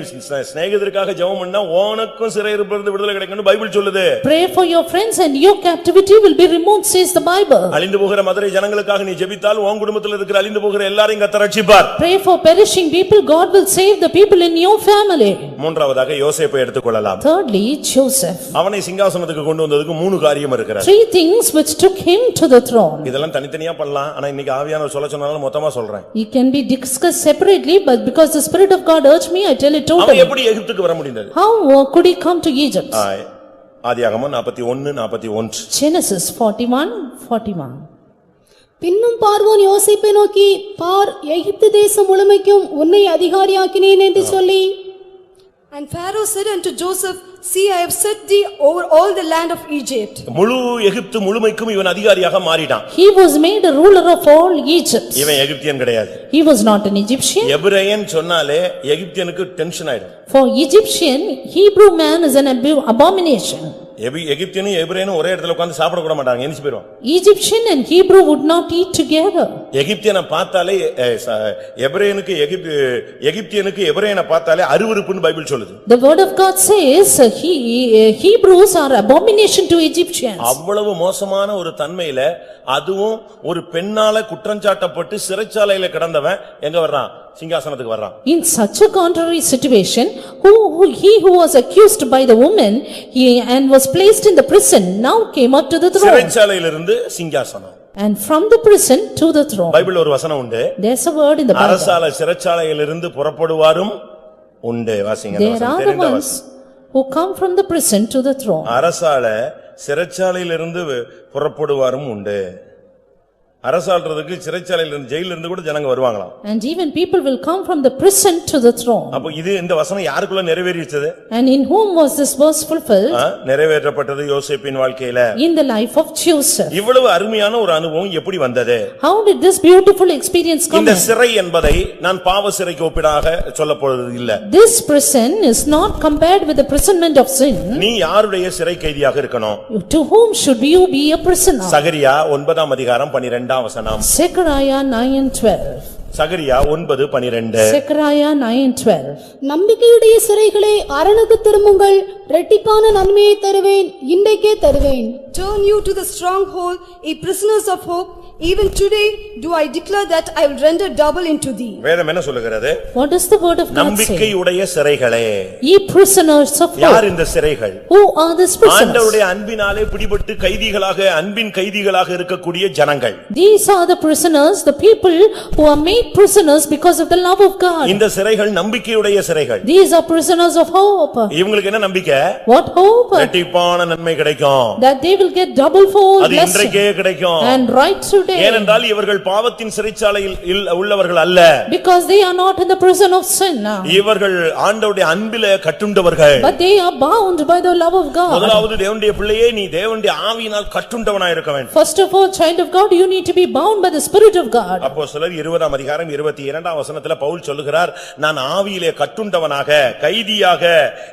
சிநேகிதருக்காக ஜெபம் பண்ணா உனக்கும் சிறையிருப்பிலிருந்து விடுதலை கிடைக்கும்னு பைபிள் சொல்லுது. Pray for your friends and your captivity will be removed, says the Bible. அழிந்து போகிற மதுரை ஜனங்களுக்காக நீ ஜெபித்தால் உன் குடும்பத்தில் இருக்கிற அழிந்து போகிற எல்லாரையும் கர்த்தர் ரட்சிப்பார். Pray for perishing people, God will save the people in your family. மூன்றாவதாக யோசேப்பை எடுத்துக்கொள்ளலாம். Thirdly, Joseph. அவனை சிங்காசனத்துக்கு கொண்டு வந்ததுக்கு மூணு காரியம் இருக்கிறது. Three things which took him to the throne. இதெல்லாம் தனித்தனியா பண்ணலாம், ஆனா இன்னைக்கு ஆவியானவர் சொல்ல சொன்னாலும் மொத்தமா சொல்றேன். It can be discussed separately, but because the Spirit of God urged me, I tell it அவன் totally. எப்படி எகிப்துக்கு வர முடிந்தது? How could he come to Egypt? ஆதியாகமம் 41:41. Genesis 41:41. பின்னும் பார்வோன் யோசேப்பை நோக்கி, பார், எகிப்து தேசம் முழுமைக்கும் உன்னை அதிகாரியாக்கினேன் என்று சொல்லி. And Pharaoh said unto Joseph, see, I have set thee over all the land of Egypt. முழு எகிப்து முழுமைக்கும் இவன் அதிகாரியாக மாறிட்டான். He was made a ruler of all Egypt. இவன் எகிப்தியன் கிடையாது. He was not an Egyptian. எபிரேயன் சொன்னாலே எகிப்தியனுக்கு டென்ஷன் ஆயிடும். For Egyptian, Hebrew man is an abomination. எகிப்தியனும் எபிரேயனும் ஒரே இடத்துல உட்கார்ந்து சாப்பிட கூட மாட்டாங்க, எந்திச்சு போயிடுவான். Egyptian and Hebrew would not eat together. எகிப்தியனை பார்த்தாலே எபிரேயனுக்கு எகிப்தியனுக்கு எபிரேயனை பார்த்தாலே அருவருப்புன்னு பைபிள் சொல்லுது. The word of God says Hebrews are abomination to Egyptians. அவ்வளவு மோசமான ஒரு தன்மையில அதுவும் ஒரு பெண்ணால குற்றஞ்சாட்டப்பட்டு சிறைச்சாலையில கிடந்தவன் எங்க வர்றான்? சிங்காசனத்துக்கு வர்றான். In such a contrary situation, he who was accused by the woman and was placed in the prison now came up to the throne. சிறைச்சாலையிலிருந்து சிங்காசனம். And from the prison to the throne. Bible ஒரு வசனம் உண்டு. There's a word in the Bible. அரசால சிறைச்சாலையிலிருந்து புறப்படுவாரும் உண்டு. வாசிங்க. There are the ones who come from the prison to the throne. அரசால சிறைச்சாலையிலிருந்து புறப்படுவாரும் உண்டு. அரசாள்றதுக்கு சிறைச்சாலையிலிருந்து ஜெயிலிருந்து கூட ஜனங்க வருவாங்களாம். And even people will come from the prison to the throne. அப்ப இது இந்த வசனம் யாருக்குள்ள நிறைவேறிச்சது? And in whom was this verse fulfilled? நிறைவேற்றப்பட்டது யோசேப்பின் வாழ்க்கையில. In the life of Joseph. இவ்வளவு அருமையான ஒரு அனுபவம் எப்படி வந்தது? How did this beautiful experience come? இந்த சிறை என்பதை நான் பாவ சிறைக்கு ஒப்பிடாக சொல்லப் போறது இல்ல. This prison is not compared with the imprisonment of sin. நீ யாருடைய சிறை கைதியாக இருக்கணும்? To whom should you be a prisoner? சகரியா 9:12 வசனம். Zechariah 9:12. சகரியா 9:12. Zechariah 9:12. நம்பிக்கையுடைய சிறைகளே, அரணுக்கு திரும்புங்கள், இரட்டிப்பான நன்மையை தருவேன், இன்றைக்கே தருவேன். Turn you to the stronghold, ye prisoners of hope. Even today do I declare that I will render double into thee. வேதம் என்ன சொல்லுகிறது? What does the word of God say? நம்பிக்கையுடைய சிறைகளே. Ye prisoners of hope. யார் இந்த சிறைகள்? Who are these prisoners? ஆண்டவருடைய அன்பினாலே பிடிபட்டு கைதிகளாக அன்பின் கைதிகளாக இருக்கக்கூடிய ஜனங்கள். These are the prisoners, the people who are made prisoners because of the love of God. இந்த சிறைகள் நம்பிக்கையுடைய சிறைகள். These are prisoners of hope. இவங்களுக்கு என்ன நம்பிக்கை? What hope? இரட்டிப்பான நன்மை கிடைக்கும். That they will get double fold அது blessing. இன்றைக்கே கிடைக்கும். And right today. ஏனென்றால் இவர்கள் பாவத்தின் சிறைச்சாலையில் உள்ளவர்கள் அல்ல. Because they are not in the prison of sin now. இவர்கள் ஆண்டவருடைய அன்பிலே கட்டுண்டவர்கள். But they are bound by the love of God. முதலாவது தேவனுடைய பிள்ளையே, நீ தேவனுடைய ஆவியினால் கட்டுண்டவனாய் இருக்க வேண்டும். First of all, child of God, you need to be bound by the Spirit of God. அப்போஸ்தலர் 20 அதிகாரம் 22ஆம் வசனத்துல பவுல் சொல்லுகிறார், நான் ஆவியிலே கட்டுண்டவனாக கைதியாக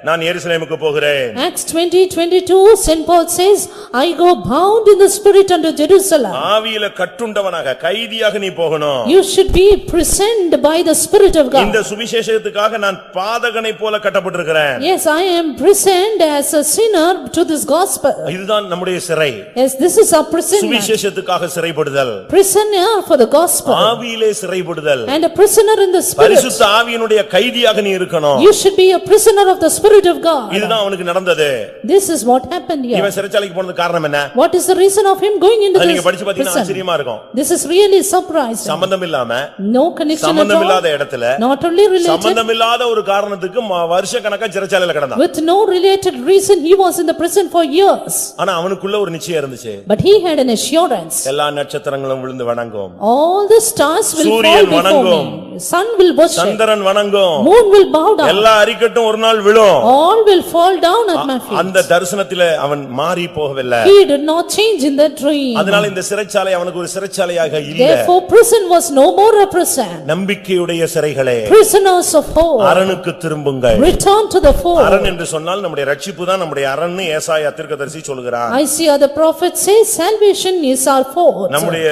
நான் எருசலேமுக்கு போகிறேன். Acts 20:22, Saint Paul says, I go bound in the spirit unto Jerusalem. ஆவியிலே கட்டுண்டவனாக கைதியாக நீ போகணும். You should be prisoned by the spirit of God. இந்த சுவிசேஷத்துக்காக நான் பாதகனை போல கட்டப்பட்டிருக்கிறேன். Yes, I am prisoned as a sinner to this gospel. இதுதான் நம்முடைய சிறை. Yes, this is our prison. சுவிசேஷத்துக்காக சிறைப்படுதல், Prisoner for the gospel. ஆவியிலே சிறைப்படுதல். And a prisoner in the spirit. பரிசுத்த ஆவியினுடைய கைதியாக நீ இருக்கணும். You should be a prisoner of the spirit of God. இதுதான் அவனுக்கு நடந்தது. This is what happened here. இவன் சிறைச்சாலைக்கு போனதுக்கு காரணம் என்ன? What is the reason of him going into அது this நீங்க படிச்சு பாத்தீங்கன்னா prison? ஆச்சரியமா இருக்கும். This is really surprising. சம்பந்தம் இல்லாம, No connection at சம்பந்தம் இல்லாத all. இடத்துல, Not only related. சம்பந்தம் இல்லாத ஒரு காரணத்துக்கு வருஷக்கணக்கா சிறைச்சாலையில கிடந்தான். With no related reason, he was in the prison for years. ஆனா அவனுக்குள்ள ஒரு நிச்சயம் இருந்துச்சு. But he had an assurance. எல்லா நட்சத்திரங்களும் விழுந்து வணங்கும், All the stars will fall சூரியன் before வணங்கும், me. Sun will worship. சந்திரன் வணங்கும், Moon will bow down. எல்லா அறிக்கட்டும் ஒரு நாள் விழும். All will fall down at my feet. அந்த தரிசனத்திலே அவன் மாறி போகவில்லை. He did not change in that dream. அதனால இந்த சிறைச்சாலை அவனுக்கு ஒரு சிறைச்சாலையாக இல்ல. Therefore prison was no more a prison. நம்பிக்கையுடைய சிறைகளே, Prisoners of hope, அரணுக்கு திரும்புங்கள். return to the fold. அரண் என்று சொன்னால் நம்முடைய ரட்சிப்பு தான் நம்முடைய அரண்னு ஏசாயா தீர்க்கதரிசி சொல்கிறார். Isaiah the prophet says salvation is our fold. நம்முடைய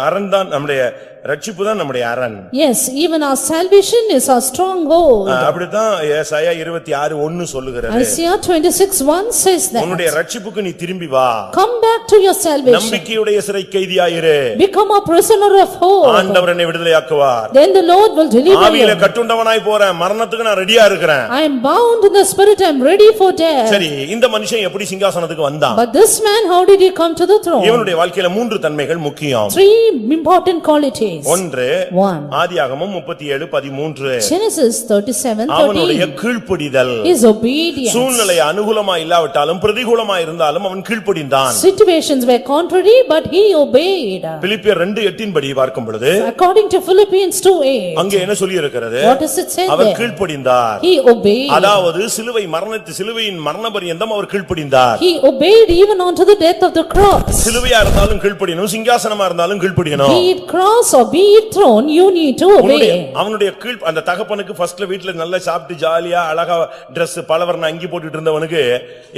அரண் தான், நம்முடைய ரட்சிப்பு தான் நம்முடைய அரண். Yes, even our salvation is our stronghold. அப்படிதான் ஏசாயா 26:1 சொல்லுகிறது. Isaiah 26:1 says that. உன்னுடைய ரட்சிப்புக்கு நீ திரும்பி வா. Come back to your salvation. நம்பிக்கையுடைய சிறை கைதியாயிரு. Become a prisoner of hope. ஆண்டவர் என்னை விடுதலையாக்குவார். Then the Lord will deliver ஆவியில you. கட்டுண்டவனாய் போறேன், மரணத்துக்கு நான் ரெடியா இருக்கிறேன். I am bound in the spirit, I am ready for death. சரி, இந்த மனுஷன் எப்படி சிங்காசனத்துக்கு வந்தான்? But this man, how did he come to the throne? இவனுடைய வாழ்க்கையில 3 தன்மைகள் முக்கியம். 3 important qualities. ஒன்று, One. ஆதியாகமம் 37:13. Genesis 37:13. அவனுடைய கீழ்ப்படிதல். His obedience. சூழ்நிலை அனுகூலமா இல்லாவிட்டாலும் பிரதிகூலமா இருந்தாலும் அவன் கீழ்ப்படிந்தான். Situations were contrary, but he obeyed. பிலிப்பியர் 2:8 படி பார்க்கும் பொழுது According to Philippians 2:8. அங்கே என்ன சொல்லி இருக்கிறது? What does it say our there? கீழ்ப்படிந்தார். He obeyed. அதாவது சிலுவையின் மரண பரியந்தம் அவர் கீழ்ப்படிந்தார். He obeyed even unto the death of the cross. Siluvaiya இருந்தாலும் கீழ்ப்படியணும், சிங்காசனமா இருந்தாலும் கீழ்ப்படியணும். Be it cross or be it throne, you need to obey. அவனுடைய அந்த தகப்பனுக்கு ஃபர்ஸ்ட்ல வீட்ல நல்லா சாப்பிட்டு ஜாலியா அழகா Dress பலவர்ண அங்கி போட்டுட்டு இருந்தவனுக்கு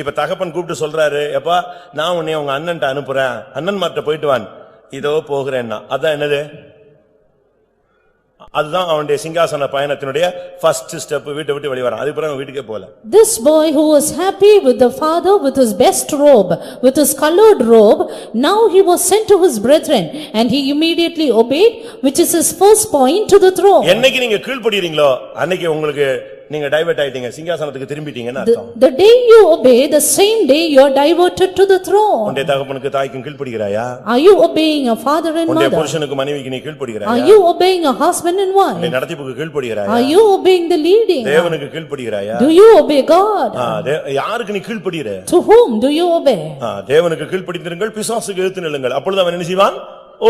இப்ப தகப்பன் கூப்பிட்டு சொல்றாரு, எப்பா நான் உன்னை உங்க அண்ணன்ட்ட அனுப்புறேன், அண்ணன் மாட்ட போயிட்டு வான், இதோ போகிறேன்னா. அதான் என்னது? அதுதான் அவனுடைய சிங்காசன பயணத்தினுடைய ஃபர்ஸ்ட் ஸ்டெப். வீட்டை விட்டு வெளிய வரான், அதுக்கு பிறகு வீட்டுக்கே போல. This boy who was happy with the father with his best robe, with his colored robe, now he was sent to his brethren and he immediately obeyed, which is his first point to the throne. என்னைக்கு நீங்க கீழ்ப்படிறீங்களோ அன்னைக்கு உங்களுக்கு நீங்க divert ஆயிட்டீங்க, சிங்காசனத்துக்கு திரும்பிட்டீங்கன்னு அர்த்தம். The day you obey, the same day you are diverted to the throne. உன்னுடைய தகப்பனுக்கு தாய்க்கும் கீழ்ப்படிகிறாயா? Are you obeying a father and உன்னுடைய mother? புருஷனுக்கு மனைவிக்கு நீ கீழ்ப்படிகிறாயா? Are you obeying a husband and wife? உன்னுடைய நடத்திப்புக்கு கீழ்ப்படிகிறாயா? Are you obeying the leading? தேவனுக்கு கீழ்ப்படிகிறாயா? Do you obey God? யாருக்கு நீ கீழ்ப்படிற? To whom do you obey? தேவனுக்கு கீழ்ப்படிந்திருங்கள், பிசாசுக்கு எதிர்த்து நில்லுங்கள், அப்பொழுது அவன் என்ன செய்வான்?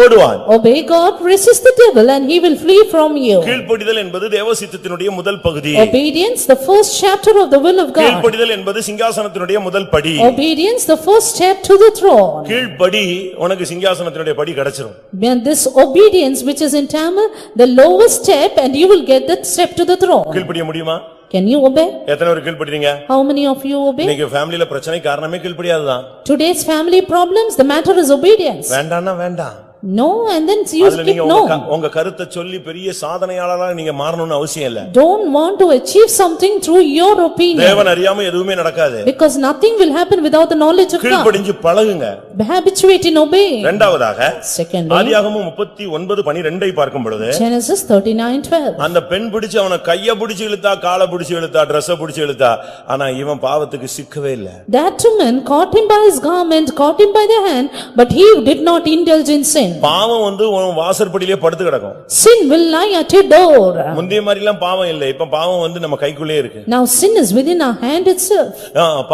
ஓடுவான். Obey God, resist the devil and he will flee from you. கீழ்ப்படிதல் என்பது தேவ சித்தத்தினுடைய முதல் பகுதி. Obedience, the first chapter of the will of God. கீழ்ப்படிதல் என்பது சிங்காசனத்தினுடைய முதல் படி. Obedience, the first step to the throne. கீழ்ப்படி உனக்கு சிங்காசனத்தினுடைய படி கிடைச்சிரும். And this obedience which is in Tamil, the lowest step, and you will get that step to the throne. கீழ்ப்படிய முடியுமா? Can you obey? எத்தனை பேர் கீழ்ப்படிறீங்க? How many of you obey? இன்னைக்கு ஃபேமிலில பிரச்சனை காரணமே கீழ்ப்படியாததான். Today's family problems, the matter is obedience. வேண்டாம்னா வேண்டாம். No, and then you அதுல speak நீங்க no. உங்க கருத்தை சொல்லி பெரிய சாதனையாளரா நீங்க மாறணும்னு அவசியம் இல்ல. Don't want to achieve something through your opinion. தேவன் அறியாம எதுவுமே நடக்காது. Because nothing will happen without the knowledge of God. கீழ்ப்படிஞ்சு பழகுங்க. Habituate in obeying. இரண்டாவதாக Secondly, ஆதியாகமம் 39:12 பார்க்கும் பொழுது Genesis 39:12. அந்த பெண் பிடிச்சு அவனை கைய பிடிச்சு இழுத்தா, காலை பிடிச்சு இழுத்தா, Dress பிடிச்சு இழுத்தா, ஆனா இவன் பாவத்துக்கு சிக்கவே இல்ல. That woman caught him by his garment, caught him by the hand, but he did not indulge in sin. பாவம் வந்து உன் வாசற்படியிலே படுத்து கிடக்கும். Sin will lie at your door. முந்தைய மாதிரி எல்லாம் பாவம் இல்லை, இப்ப பாவம் வந்து நம்ம கைக்குள்ளே இருக்கு. Now sin is within our hand itself.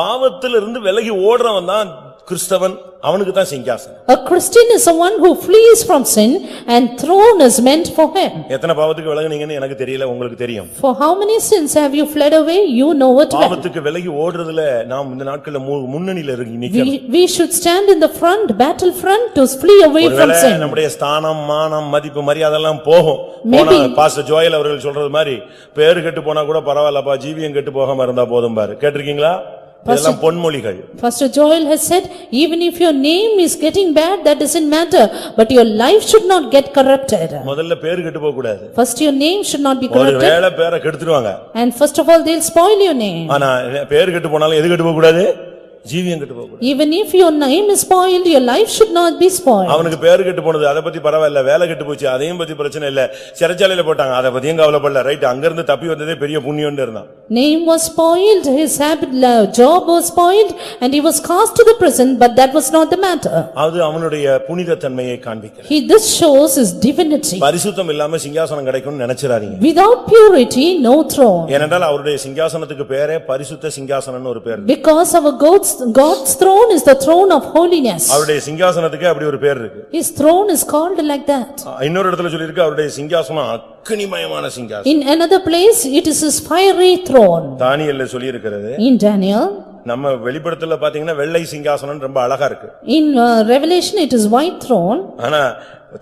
பாவத்திலிருந்து விலகி ஓடுறவன் தான் கிறிஸ்தவன் அவனுக்கு தான் சிங்காசனம். A Christian is someone who flees from sin and throne is meant for him. எத்தனை பாவத்துக்கு விலகுனீங்கன்னு எனக்கு தெரியல, உங்களுக்கு தெரியும். For how many sins have you fled away? You know it well. பாவத்துக்கு விலகி ஓடுறதுல நாம் இந்த நாட்கள்ல முன்னணியில நிக்கணும். We should stand in the front, battle front to flee away from sin. நம்முடைய ஸ்தானம், மானம், மதிப்பு, மரியாதை எல்லாம் போகும். போனா பாஸ்டர் ஜோயல் அவர்கள் சொல்றது மாதிரி பேரு கெட்டு போனா கூட பரவாயில்லப்பா, ஜீவியம் கெட்டு போகாம இருந்தா போதும் பாரு. கேட்டிருக்கீங்களா? இதெல்லாம் பொன்மொழிகள். Pastor Joel has said, even if your name is getting bad, that doesn't matter, but your life should not get corrupted. முதல்ல பேரு கெட்டு போக கூடாது. First your name should not be corrupted. ஒருவேளை பேரை கெடுத்துருவாங்க. And first of all they'll spoil your name. ஆனா பேரு கெட்டு போனாலும் எது கெட்டு போக கூடாது? ஜீவியம் கெட்டு போக கூடாது. Even if your name is spoiled, your life should not be spoiled. அவனுக்கு பேரு கெட்டு போனது அத பத்தி பரவாயில்ல, வேலை கெட்டு போச்சு அதையும் பத்தி பிரச்சனை இல்ல, சிறைச்சாலையில போட்டாங்க அத பத்தியும் கவலைப்படல. ரைட், அங்க இருந்து தப்பி வந்ததே பெரிய புண்ணியம்னு இருந்தான். Name was spoiled, his job was spoiled and he was cast to the prison, but that was not the matter. அது அவனுடைய புனித தன்மையை காண்பிக்கிறது. This shows his divinity. பரிசுத்தம் இல்லாம சிங்காசனம் கிடைக்கும்னு நினைச்சிராதீங்க. Without purity, no throne. ஏனென்றால் அவருடைய சிங்காசனத்துக்கு பேரே பரிசுத்த சிங்காசனம்னு ஒரு பேர். Because our God's throne is the throne of holiness. அவருடைய சிங்காசனத்துக்கு அப்படி ஒரு பேர் இருக்கு. His throne is called like that. இன்னொரு இடத்துல சொல்லி இருக்கு அவருடைய சிங்காசனம் அக்கினிமயமான சிங்காசனம். In another place, it is his fiery throne. தானியேல்ல சொல்லி இருக்கிறது. In Daniel. நம்ம வெளிப்படுத்தல பாத்தீங்கன்னா வெள்ளை சிங்காசனம் ரொம்ப அழகா இருக்கு. In Revelation, it is white throne. ஆனா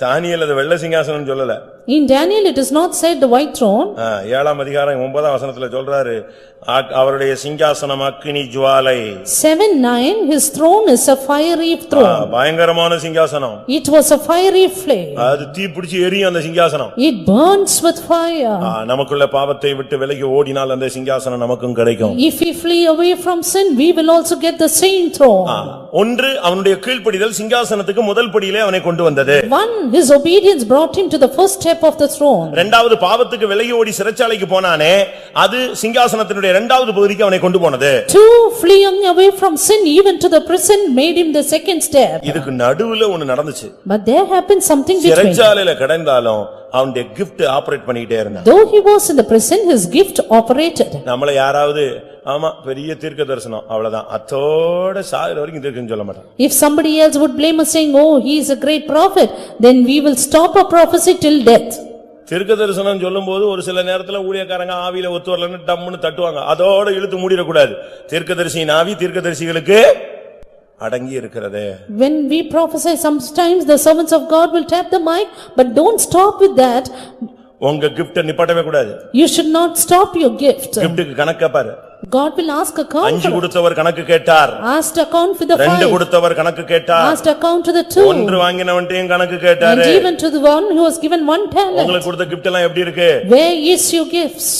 தானியேல் அது வெள்ளை சிங்காசனம் சொல்லல. In Daniel, it is not said the white throne. 7ஆம் அதிகாரம் 9ஆம் வசனத்துல சொல்றாரு அவருடைய சிங்காசனம் அக்கினி ஜுவாலை. 7:9 his throne is a fiery throne. பயங்கரமான சிங்காசனம். It was a fiery flame. அது தீ பிடிச்சு எரியும் அந்த சிங்காசனம். It burns with fire. நமக்குள்ள பாவத்தை விட்டு விலகி ஓடினால் அந்த சிங்காசனம் நமக்கும் கிடைக்கும். If we flee away from sin, we will also get the same throne. ஒன்று அவனுடைய கீழ்ப்படிதல் சிங்காசனத்துக்கு முதல் படியிலே அவனை கொண்டு வந்தது. One, his obedience brought him to the first step of the throne. இரண்டாவது பாவத்துக்கு விலகி ஓடி சிறைச்சாலைக்கு போனானே, அது சிங்காசனத்தினுடைய இரண்டாவது பகுதிக்கு அவனை கொண்டு போனது. Two, fleeing away from sin even to the prison made him the second step. இதுக்கு நடுவுல ஒன்னு நடந்துச்சு. But there happened something between. சிறைச்சாலையில கிடந்தாலும் அவனுடைய gift ஆபரேட் பண்ணிட்டே இருந்தான். Though he was in the prison, his gift operated. நம்மள யாராவது ஆமா பெரிய தீர்க்கதரிசனம் அவ்வளவுதான் அத்தோட சாகிற வரைக்கும் தீர்க்கன்னு சொல்ல மாட்டான். If somebody else would blame us saying, oh, he is a great prophet, then we will stop our prophecy till death. தீர்க்கதரிசனம் சொல்லும்போது ஒரு சில நேரத்துல ஊழியக்காரங்க ஆவியில ஒத்து வரலன்னு டம்முன்னு தட்டுவாங்க, அதோட இழுத்து மூடிடக்கூடாது. தீர்க்கதரிசியின் ஆவி தீர்க்கதரிசிகளுக்கு அடங்கி இருக்கிறது. When we prophesy, sometimes the servants of God will tap the mic, but don't stop with that. உங்க gift நிப்பாட்டவே கூடாது. You should not stop your gift. giftக்கு கணக்க பாரு. God will ask account. 5 கொடுத்தவர் கணக்கு கேட்டார். Asked account for the 5. 2 கொடுத்தவர் கணக்கு கேட்டார். Asked account to the 2. 1 வாங்கினவன்டையும் கணக்கு கேட்டாரு. And even to the one who was given 1 talent. உங்களுக்கு கொடுத்த gift எல்லாம் எப்படி இருக்கு? Where is your gifts?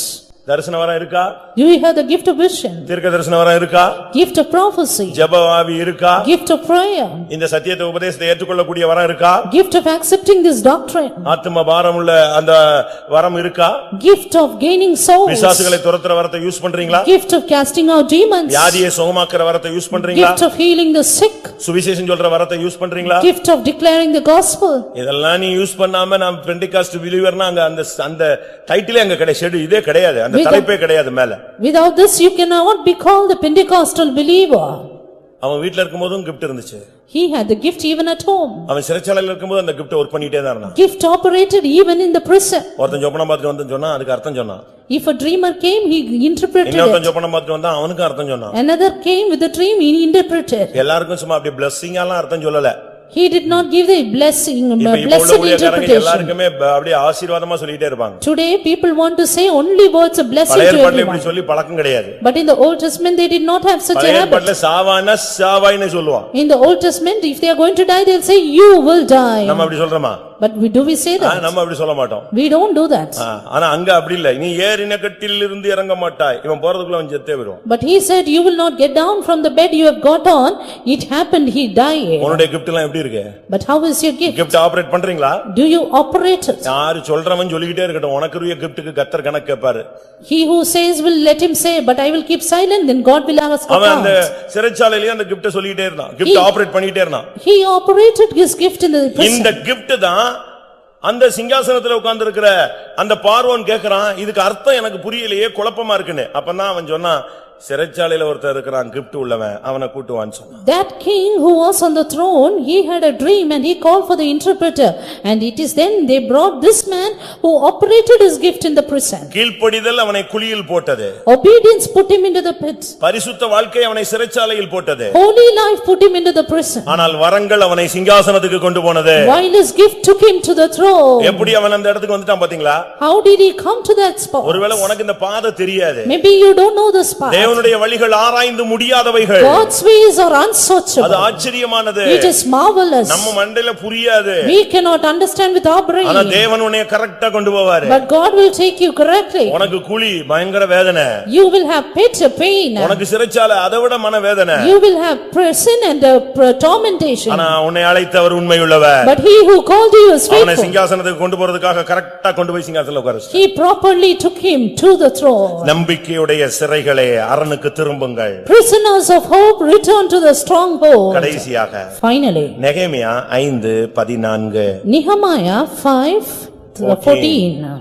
தரிசன வரம் இருக்கா? Do you have the gift of vision? தீர்க்க தரிசன வரம் இருக்கா? Gift of prophecy. ஜெப ஆவி இருக்கா? Gift of prayer. இந்த சத்தியத்தை உபதேசத்தை ஏற்றுக்கொள்ளக்கூடிய வரம் இருக்கா? Gift of accepting this doctrine. ஆத்தும பாரமுள்ள அந்த வரம் இருக்கா? Gift of gaining souls. பிசாசுகளை துரத்துற வரத்தை யூஸ் பண்றீங்களா? Gift of casting out demons. வியாதியை சுகமாக்குற வரத்தை யூஸ் பண்றீங்களா? Gift of healing the sick. சுவிசேஷம் சொல்ற வரத்தை யூஸ் பண்றீங்களா? Gift of declaring the gospel. இதெல்லாம் நீ யூஸ் பண்ணாம நான் பெண்டிகாஸ்ட் பிலீவர்னா அங்க அந்த டைட்டிலே அங்க கிடையாது, இதே கிடையாது, அந்த தலைப்பே கிடையாது மேல. Without this you cannot be called a Pentecostal believer. அவன் வீட்ல இருக்கும்போதும் gift இருந்துச்சு. He had the gift even at home. அவன் சிறைச்சாலையில இருக்கும்போது அந்த gift வர்க் பண்ணிட்டே தான் இருந்தான். Gift operated even in the prison. ஒருத்தன் சொப்பனம் பார்த்துட்டு வந்து சொன்னா அதுக்கு அர்த்தம் சொன்னான். If a dreamer came, he interpreted it. இன்னொருத்தன் சொப்பனம் பார்த்துட்டு வந்தா அவனுக்கு அர்த்தம் சொன்னான். Another came with a dream, he interpreted. எல்லாருக்கும் சும்மா அப்படி blessing எல்லாம் அர்த்தம் சொல்லல. He did not give the blessing, blessed interpretation. எல்லாருக்குமே அப்படியே ஆசீர்வாதமா சொல்லிட்டே இருப்பாங்க. Today people want to say only words of blessing to everyone. இப்படி சொல்லி பழக்கம் கிடையாது. But in the Old Testament they did not have such a habit. பழைய சாவானா சாவாய்னு சொல்லுவான். In the Old Testament if they are going to die they'll say you will die. நம்ம அப்படி சொல்றோமா? But we say that? நம்ம அப்படி சொல்ல மாட்டோம். We don't do that. ஆனா அங்க அப்படி இல்ல. நீ ஏறின கட்டிலில் இருந்து இறங்க மாட்டாய். இவன் போறதுக்குள்ள அவன் செத்தே வருவான். But he said you will not get down from the bed you have got on. It happened, he died. உன்னுடைய gift எல்லாம் எப்படி இருக்கு? But how is your gift? gift operate பண்றீங்களா? Do you operate it? யாரு சொல்றவன் சொல்லிட்டே இருக்கட்டும், உனக்குரிய giftக்கு கர்த்தர் கணக்கு கேட்பாரு. He who says will let him say, but I will keep silent, then God will ask account. அவன் அந்த சிறைச்சாலையிலே அந்த gift சொல்லிட்டே இருந்தான். gift ஆபரேட் பண்ணிட்டே இருந்தான். He operated his gift in the prison. இந்த gift தான் அந்த சிங்காசனத்துல உட்கார்ந்திருக்கிற அந்த பார்வோன் கேக்குறான், இதுக்கு அர்த்தம் எனக்கு புரியலையே, குழப்பமா இருக்குன்னு. அப்பதான் அவன் சொன்னான், சிறைச்சாலையில ஒருத்தர் இருக்கிறான் gift உள்ளவன் அவனை கூட்டுவான்னு சொன்னான். That king who was on the throne, he had a dream and he called for the interpreter. And it is then they brought this man who operated his gift in the prison. கீழ்ப்படிதல் அவனை குழியில் போட்டது. Obedience put him into the pit. பரிசுத்த வாழ்க்கை அவனை சிறைச்சாலையில் போட்டது. Holy life put him into the prison. ஆனால் வரங்கள் அவனை சிங்காசனத்துக்கு கொண்டு போனது. While his gift took him to the throne. எப்படி அவன் அந்த இடத்துக்கு வந்துட்டான் பாத்தீங்களா? How did he come to that spot? ஒருவேளை உனக்கு இந்த பாதை தெரியாது. Maybe you don't know this path. தேவனுடைய வழிகள் ஆராய்ந்து முடியாதவைகள். God's ways are unsearchable. அது ஆச்சரியமானது. It is marvelous. நம்ம மண்டையில புரியாது. We cannot understand with our brain. ஆனா தேவன் உன்னை கரெக்ட்டா கொண்டு போவாரு. But God will take you correctly. உனக்கு குழி பயங்கர வேதனை. You will have pit pain. உனக்கு சிறைச்சாலை அதைவிட மன வேதனை. You will have prison and tormentation. ஆனா உன்னை அழைத்தவர் உண்மையுள்ளவர். But he who called you is அவனை faithful. சிங்காசனத்துக்கு கொண்டு போறதுக்காக கரெக்ட்டா கொண்டு போய் சிங்காசனத்துல உட்கார வச்சார். He properly took him to the throne. நம்பிக்கையுடைய சிறைகளே அரணுக்கு திரும்புங்கள். Prisoners of hope return to the stronghold. கடைசியாக Finally, நெகேமியா 5:14. Nehemiah 5:14.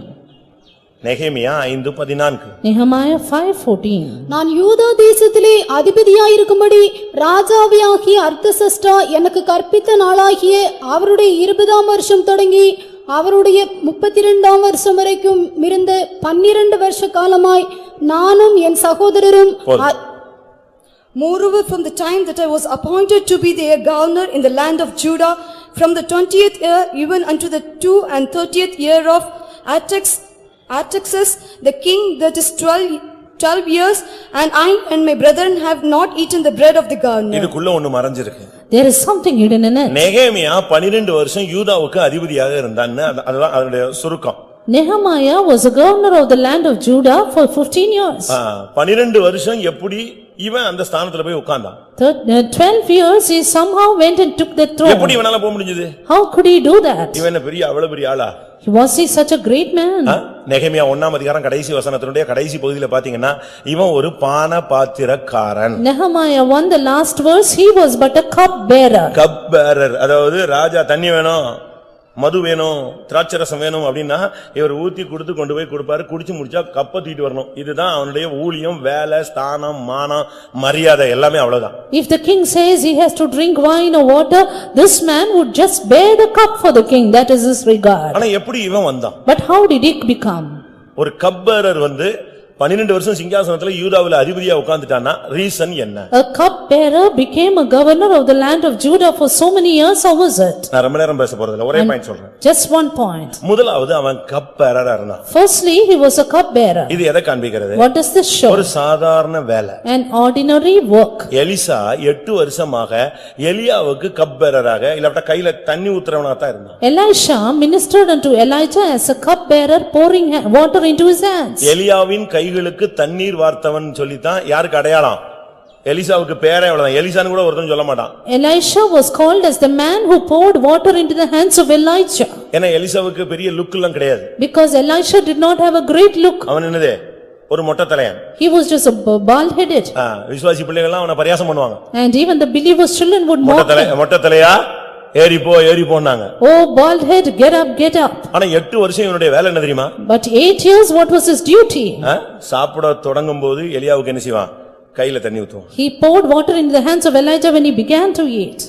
நெகேமியா 5:14. Nehemiah 5:14. நான் யூதா தேசத்திலே அதிபதியாயிருக்கும்படி ராஜாவியாகிய அர்த்தசஷ்டா எனக்கு கற்பித்த நாளாகிய அவருடைய 20ஆம் வருஷம் தொடங்கி அவருடைய 32ஆம் வருஷம் வரைக்கும் இருந்த 12 வருஷ காலமாய் நானும் என் சகோதரரும் Moreover, from the time that I was appointed to be their governor in the land of Judah, from the 20th year even unto the 32nd year of Artaxerxes the king, that is 12 years, and I and my brethren have not eaten the bread of the governor. இதுக்குள்ள ஒன்னு மறைஞ்சிருக்கு. There is something hidden in it. நெகேமியா 12 வருஷம் யூதாவுக்கு அதிபதியாக இருந்தான்னு அதுதான் அதனுடைய சுருக்கம். Nehemiah was a governor of the land of Judah for 15 years. 12 வருஷம் எப்படி இவன் அந்த ஸ்தானத்துல போய் உட்கார்ந்தான்? 12 years he somehow went and took the throne. எப்படி இவனால போக முடிஞ்சது? How could he do that? இவன் என்ன பெரிய அவ்வளவு பெரிய ஆளா? Was he such a great man? நெகேமியா 1ஆம் அதிகாரம் கடைசி வசனத்தினுடைய கடைசி பகுதியில பாத்தீங்கன்னா இவன் ஒரு பான பாத்திரக்காரன். Nehemiah 1, the last verse, he was but a cup bearer. Cup bearer, அதாவது ராஜா தண்ணி வேணும், மது வேணும், திராட்சரசம் வேணும் அப்படின்னா இவர் ஊத்தி கொடுத்து கொண்டு போய் கொடுப்பாரு. குடிச்சு முடிச்சா கப்ப தூக்கிட்டு வரணும். இதுதான் அவனுடைய ஊழியம், வேலை, ஸ்தானம், மானம், மரியாதை எல்லாமே அவ்வளவுதான். If the king says he has to drink wine or water, this man would just bear the cup for the king. That is his regard. ஆனா எப்படி இவன் வந்தான்? But how did he become? ஒரு கப்பேரர் 12 வருஷம் சிங்காசனத்துல யூதாவுல அதிபதியா உட்கார்ந்துட்டான்னா ரீசன் என்ன? A cup bearer became a governor of the land of Judah for so many years. How was it? நான் ரொம்ப நேரம் பேச போறதில்ல, ஒரே பாயிண்ட் சொல்றேன். Just one point. முதலாவது அவன் கப்பேரரா இருந்தான். Firstly, he was a cup bearer. இது எதை காண்பிக்கிறது? What does this show? ஒரு சாதாரண வேலை. An ordinary work. எலிசா 8 வருஷமாக எலியாவுக்கு கப்பேரராக இல்ல கையில தண்ணி ஊத்துறவனா தான் இருந்தான். Elisha ministered unto Elijah as a cup bearer, pouring water into his hands. எலியாவின் கைகளுக்கு தண்ணீர் வார்த்தவன் சொல்லித்தான் யாருக்கு அடையாளம்? எலிசாவுக்கு பேரே அவ்வளவுதான். எலிசான்னு கூட ஒருத்தன் சொல்ல மாட்டான். Elisha was called as the man who poured water into the hands of Elijah. ஏன்னா எலிசாவுக்கு பெரிய லுக் எல்லாம் கிடையாது. Because Elisha did not have a great look. அவன் என்னது? ஒரு மொட்டை தலையன். He was just a bald headed. விசுவாசி பிள்ளைகள் எல்லாம் அவனை பரியாசம் பண்ணுவாங்க. And even the believers children would mock him. மொட்டை தலையா ஏறி போனாங்க. Oh bald head, get up, get up. ஆனா 8 வருஷம் இவனுடைய வேலை என்ன தெரியுமா? But 8 years, what was his duty? சாப்பிட தொடங்கும்போது எலியாவுக்கு என்ன செய்வான்? கையில தண்ணி ஊத்துவான். He poured water into the hands of Elijah when he began to eat.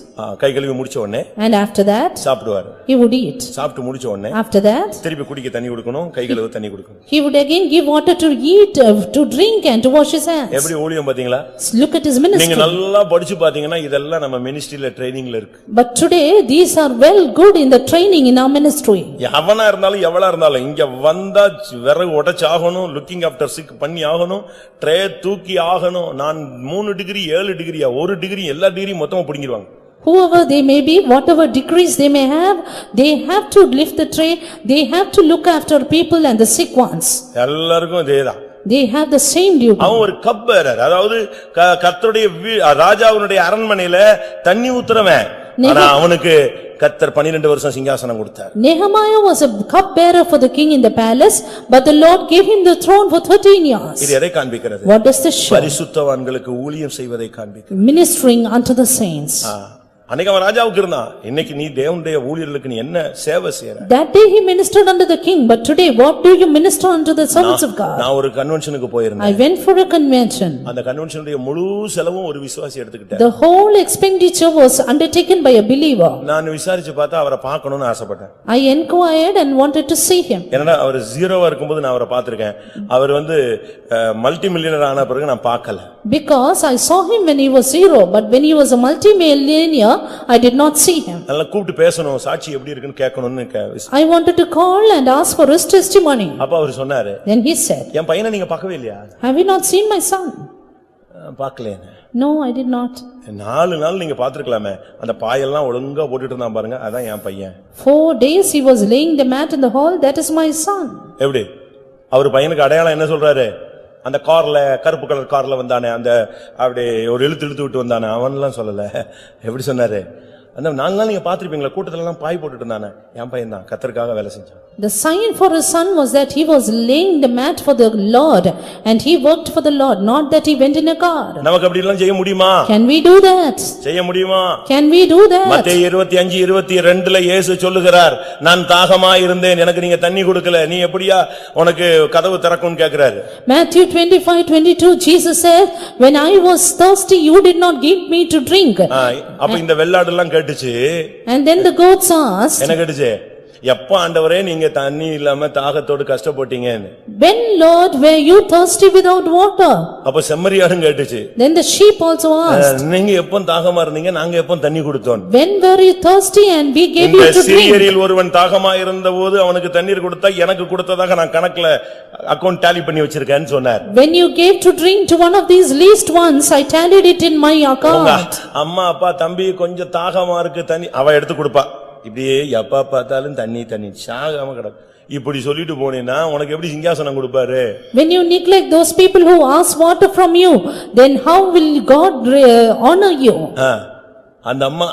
கை கழுவி முடிச்ச உடனே And after that சாப்பிடுவார். he would eat. சாப்பிட்டு முடிச்ச உடனே After that திருப்பி குடிக்க தண்ணி கொடுக்கணும், கை கழுவ தண்ணி கொடுக்கணும். he would again give water to eat, to drink and to wash his hands. எப்படி ஊழியம் பாத்தீங்களா? Look at his ministry. நீங்க நல்லா படிச்சு பாத்தீங்கன்னா இதெல்லாம் நம்ம மினிஸ்ட்ரியில ட்ரெய்னிங்ல இருக்கு. But today these are well good in the training in our ministry. எவனா இருந்தாலும் எவளா இருந்தாலும் இங்க வந்தா விறகு உடைச்சு ஆகணும், லுக்கிங் ஆஃப்டர் சிக் பண்ணி ஆகணும், ட்ரே தூக்கி ஆகணும். நான் 3 டிகிரி 7 டிகிரியா 1 டிகிரி எல்லா டிகிரி மொத்தமா புடிங்கிடுவாங்க. Whoever they may be, whatever degrees they may have, they have to lift the tray, they have to look after people and the sick ones. எல்லாருக்கும் இதேதான். They have the same duty. அவன் ஒரு கப்பேரர், அதாவது கர்த்தருடைய ராஜாவுடைய அரண்மனையில தண்ணி ஊத்துறவன். ஆனா அவனுக்கு கர்த்தர் 12 வருஷம் சிங்காசனம் கொடுத்தார். Nehemiah was a cup bearer for the king in the palace, but the Lord gave him the throne for 13 years. இது எதை காண்பிக்கிறது? What does this show? பரிசுத்தவான்களுக்கு ஊழியம் செய்வதை காண்பிக்கிறது. Ministering unto the saints. அன்னைக்கு அவன் ராஜாவுக்கு இருந்தான். இன்னைக்கு நீ தேவனுடைய ஊழியர்களுக்கு நீ என்ன சேவை செய்யற? That day he ministered unto the king, but today what do you minister unto the servants of God? நான் ஒரு கன்வென்ஷனுக்கு I போயிருந்தேன். went for a convention. அந்த கன்வென்ஷனுடைய முழு செலவும் ஒரு விசுவாசி எடுத்துக்கிட்டார். The whole expenditure was undertaken by a believer. நான் விசாரிச்சு பார்த்தா அவரை பார்க்கணும்னு ஆசைப்பட்டேன். I inquired and wanted to see him. ஏன்னா அவர் ஜீரோவா இருக்கும்போது நான் அவரை பார்த்திருக்கேன். அவர் மல்டி மில்லியனர் ஆன பிறகு நான் பார்க்கல. Because I saw him when he was zero, but when he was a multi-millionaire, I did not see him. நல்லா கூப்பிட்டு பேசணும், சாட்சி எப்படி இருக்குன்னு கேட்கணும்னு I wanted to call and ask for his testimony. அப்ப அவர் சொன்னாரு, Then he said, என் பையனை நீங்க பார்க்கவே இல்லையா? have you not seen my son? பார்க்கலையே. No, I did not. 4 நாள் நீங்க பார்த்திருக்கலாமே. அந்த பாயெல்லாம் ஒழுங்கா போட்டுட்டு இருந்தான் பாருங்க, அதான் என் பையன். 4 days he was laying the mat in the hall, that is my son. எப்படி? அவர் பையனுக்கு அடையாளம் என்ன சொல்றாரு? அந்த கார்ல, கருப்பு கலர் கார்ல வந்தானே, அந்த அப்படியே ஒரு இழுத்து விட்டு வந்தானே, அவன்லாம் சொல்லல. எப்படி சொன்னாரு? அந்த 4 நாள் நீங்க பாத்திருப்பீங்களா, கூட்டத்துல எல்லாம் பாய் போட்டுட்டு இருந்தானே, என் பையன் தான், கர்த்தருக்காக வேலை செஞ்சான். The sign for his son was that he was laying the mat for the Lord and he worked for the Lord, not that he went in a car. நமக்கு அப்படி எல்லாம் செய்ய முடியுமா? Can we do that? செய்ய முடியுமா? Can we do that? மத்தேயு 25:22ல இயேசு சொல்லுகிறார், நான் தாகமா இருந்தேன், எனக்கு நீங்க தண்ணி கொடுக்கல, நீ எப்படியா உனக்கு கதவு திறக்கும்னு கேக்குறாரு. Matthew 25:22 Jesus said, when I was thirsty you did not give me to drink. அப்ப இந்த வெள்ளாடு எல்லாம் கேட்டுச்சு. And then the goats asked, என்ன கேட்டுச்சு? எப்ப ஆண்டவரே நீங்க தண்ணி இல்லாம தாகத்தோடு கஷ்டப்பட்டீங்கன்னு. when Lord were you thirsty without water? அப்ப செம்மறியாடும் கேட்டுச்சு. Then the sheep also asked, நீங்க எப்ப தாகமா இருந்தீங்க, நாங்க எப்ப தண்ணி கொடுத்தோம்? when were you thirsty and we gave you இந்த to drink? சீரியரில் ஒருவன் தாகமா இருந்தபோது அவனுக்கு தண்ணீர் கொடுத்தா எனக்கு கொடுத்ததாக நான் கணக்குல அக்கவுண்ட் டாலி பண்ணி வச்சிருக்கேன்னு சொன்னார். When you gave to drink to one of these least ones, I tallied it in my account. அம்மா அப்பா தம்பி கொஞ்சம் தாகமா இருக்கு தண்ணி, அவ எடுத்து கொடுப்பா. இப்படியே எப்ப பார்த்தாலும் தண்ணி தண்ணி சாகாம கிடக்கு. இப்படி சொல்லிட்டு போனேன்னா உனக்கு எப்படி சிங்காசனம் கொடுப்பாரு? When you neglect those people who ask water from you, then how will God honor you? அந்த அம்மா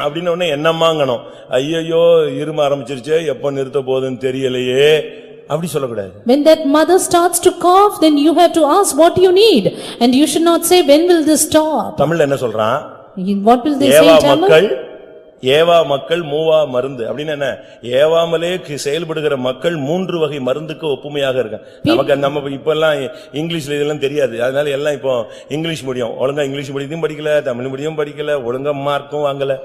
அப்படின்னு உடனே என்னம்மாங்கணும், ஐயோ இரும ஆரம்பிச்சிருச்சே, எப்ப நிறுத்த போகுதுன்னு தெரியலையே, அப்படி சொல்லக்கூடாது. When that mother starts to cough, then you have to ask what you need, and you should not say when will this stop. தமிழ்ல என்ன சொல்றான்? What will they say in Tamil? ஏவா மக்கள் மூவா மருந்து அப்படின்னு என்ன? ஏவாமலே செயல்படுகிற மக்கள் 3 வகை மருந்துக்கு ஒப்புமையாக இருக்க. நம்ம இப்ப எல்லாம் இங்கிலீஷ்ல இதெல்லாம் தெரியாது, அதனால எல்லாம் இப்போ இங்கிலீஷ் மீடியம், ஒழுங்கா இங்கிலீஷ் மீடியத்தையும் படிக்கல, தமிழ் மீடியம் படிக்கல, ஒழுங்கா மார்க்கும் வாங்கல.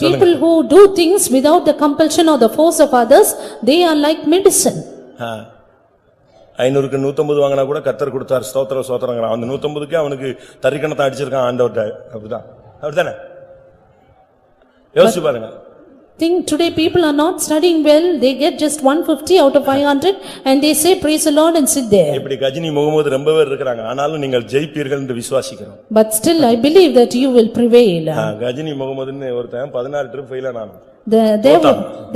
People who do things without the compulsion or the force of others, they are like medicine. 500க்கு 150 வாங்கினா கூட கர்த்தர் கொடுத்தார், ஸ்தோத்திரம் ஸ்தோத்திரங்கிறான். அந்த 150க்கு அவனுக்கு தரிக்கணத்தை அடிச்சிருக்கான் ஆண்டவர்ட்ட. அப்படிதான், அப்படிதானே? யோசிச்சு பாருங்க. Think today people are not studying well, they get just 150 out of 500 and they say praise the Lord and sit there. இப்படி கஜினி முகமது ரொம்ப பேர் இருக்காங்க, ஆனாலும் நீங்கள் ஜெயிப்பீர்கள் என்று விசுவாசிக்கிறோம். But still I believe that you will prevail. Ghajini முகமதுன்னு ஒருத்தன் 16 ட்ரிப் ஃபெயில் ஆனான்.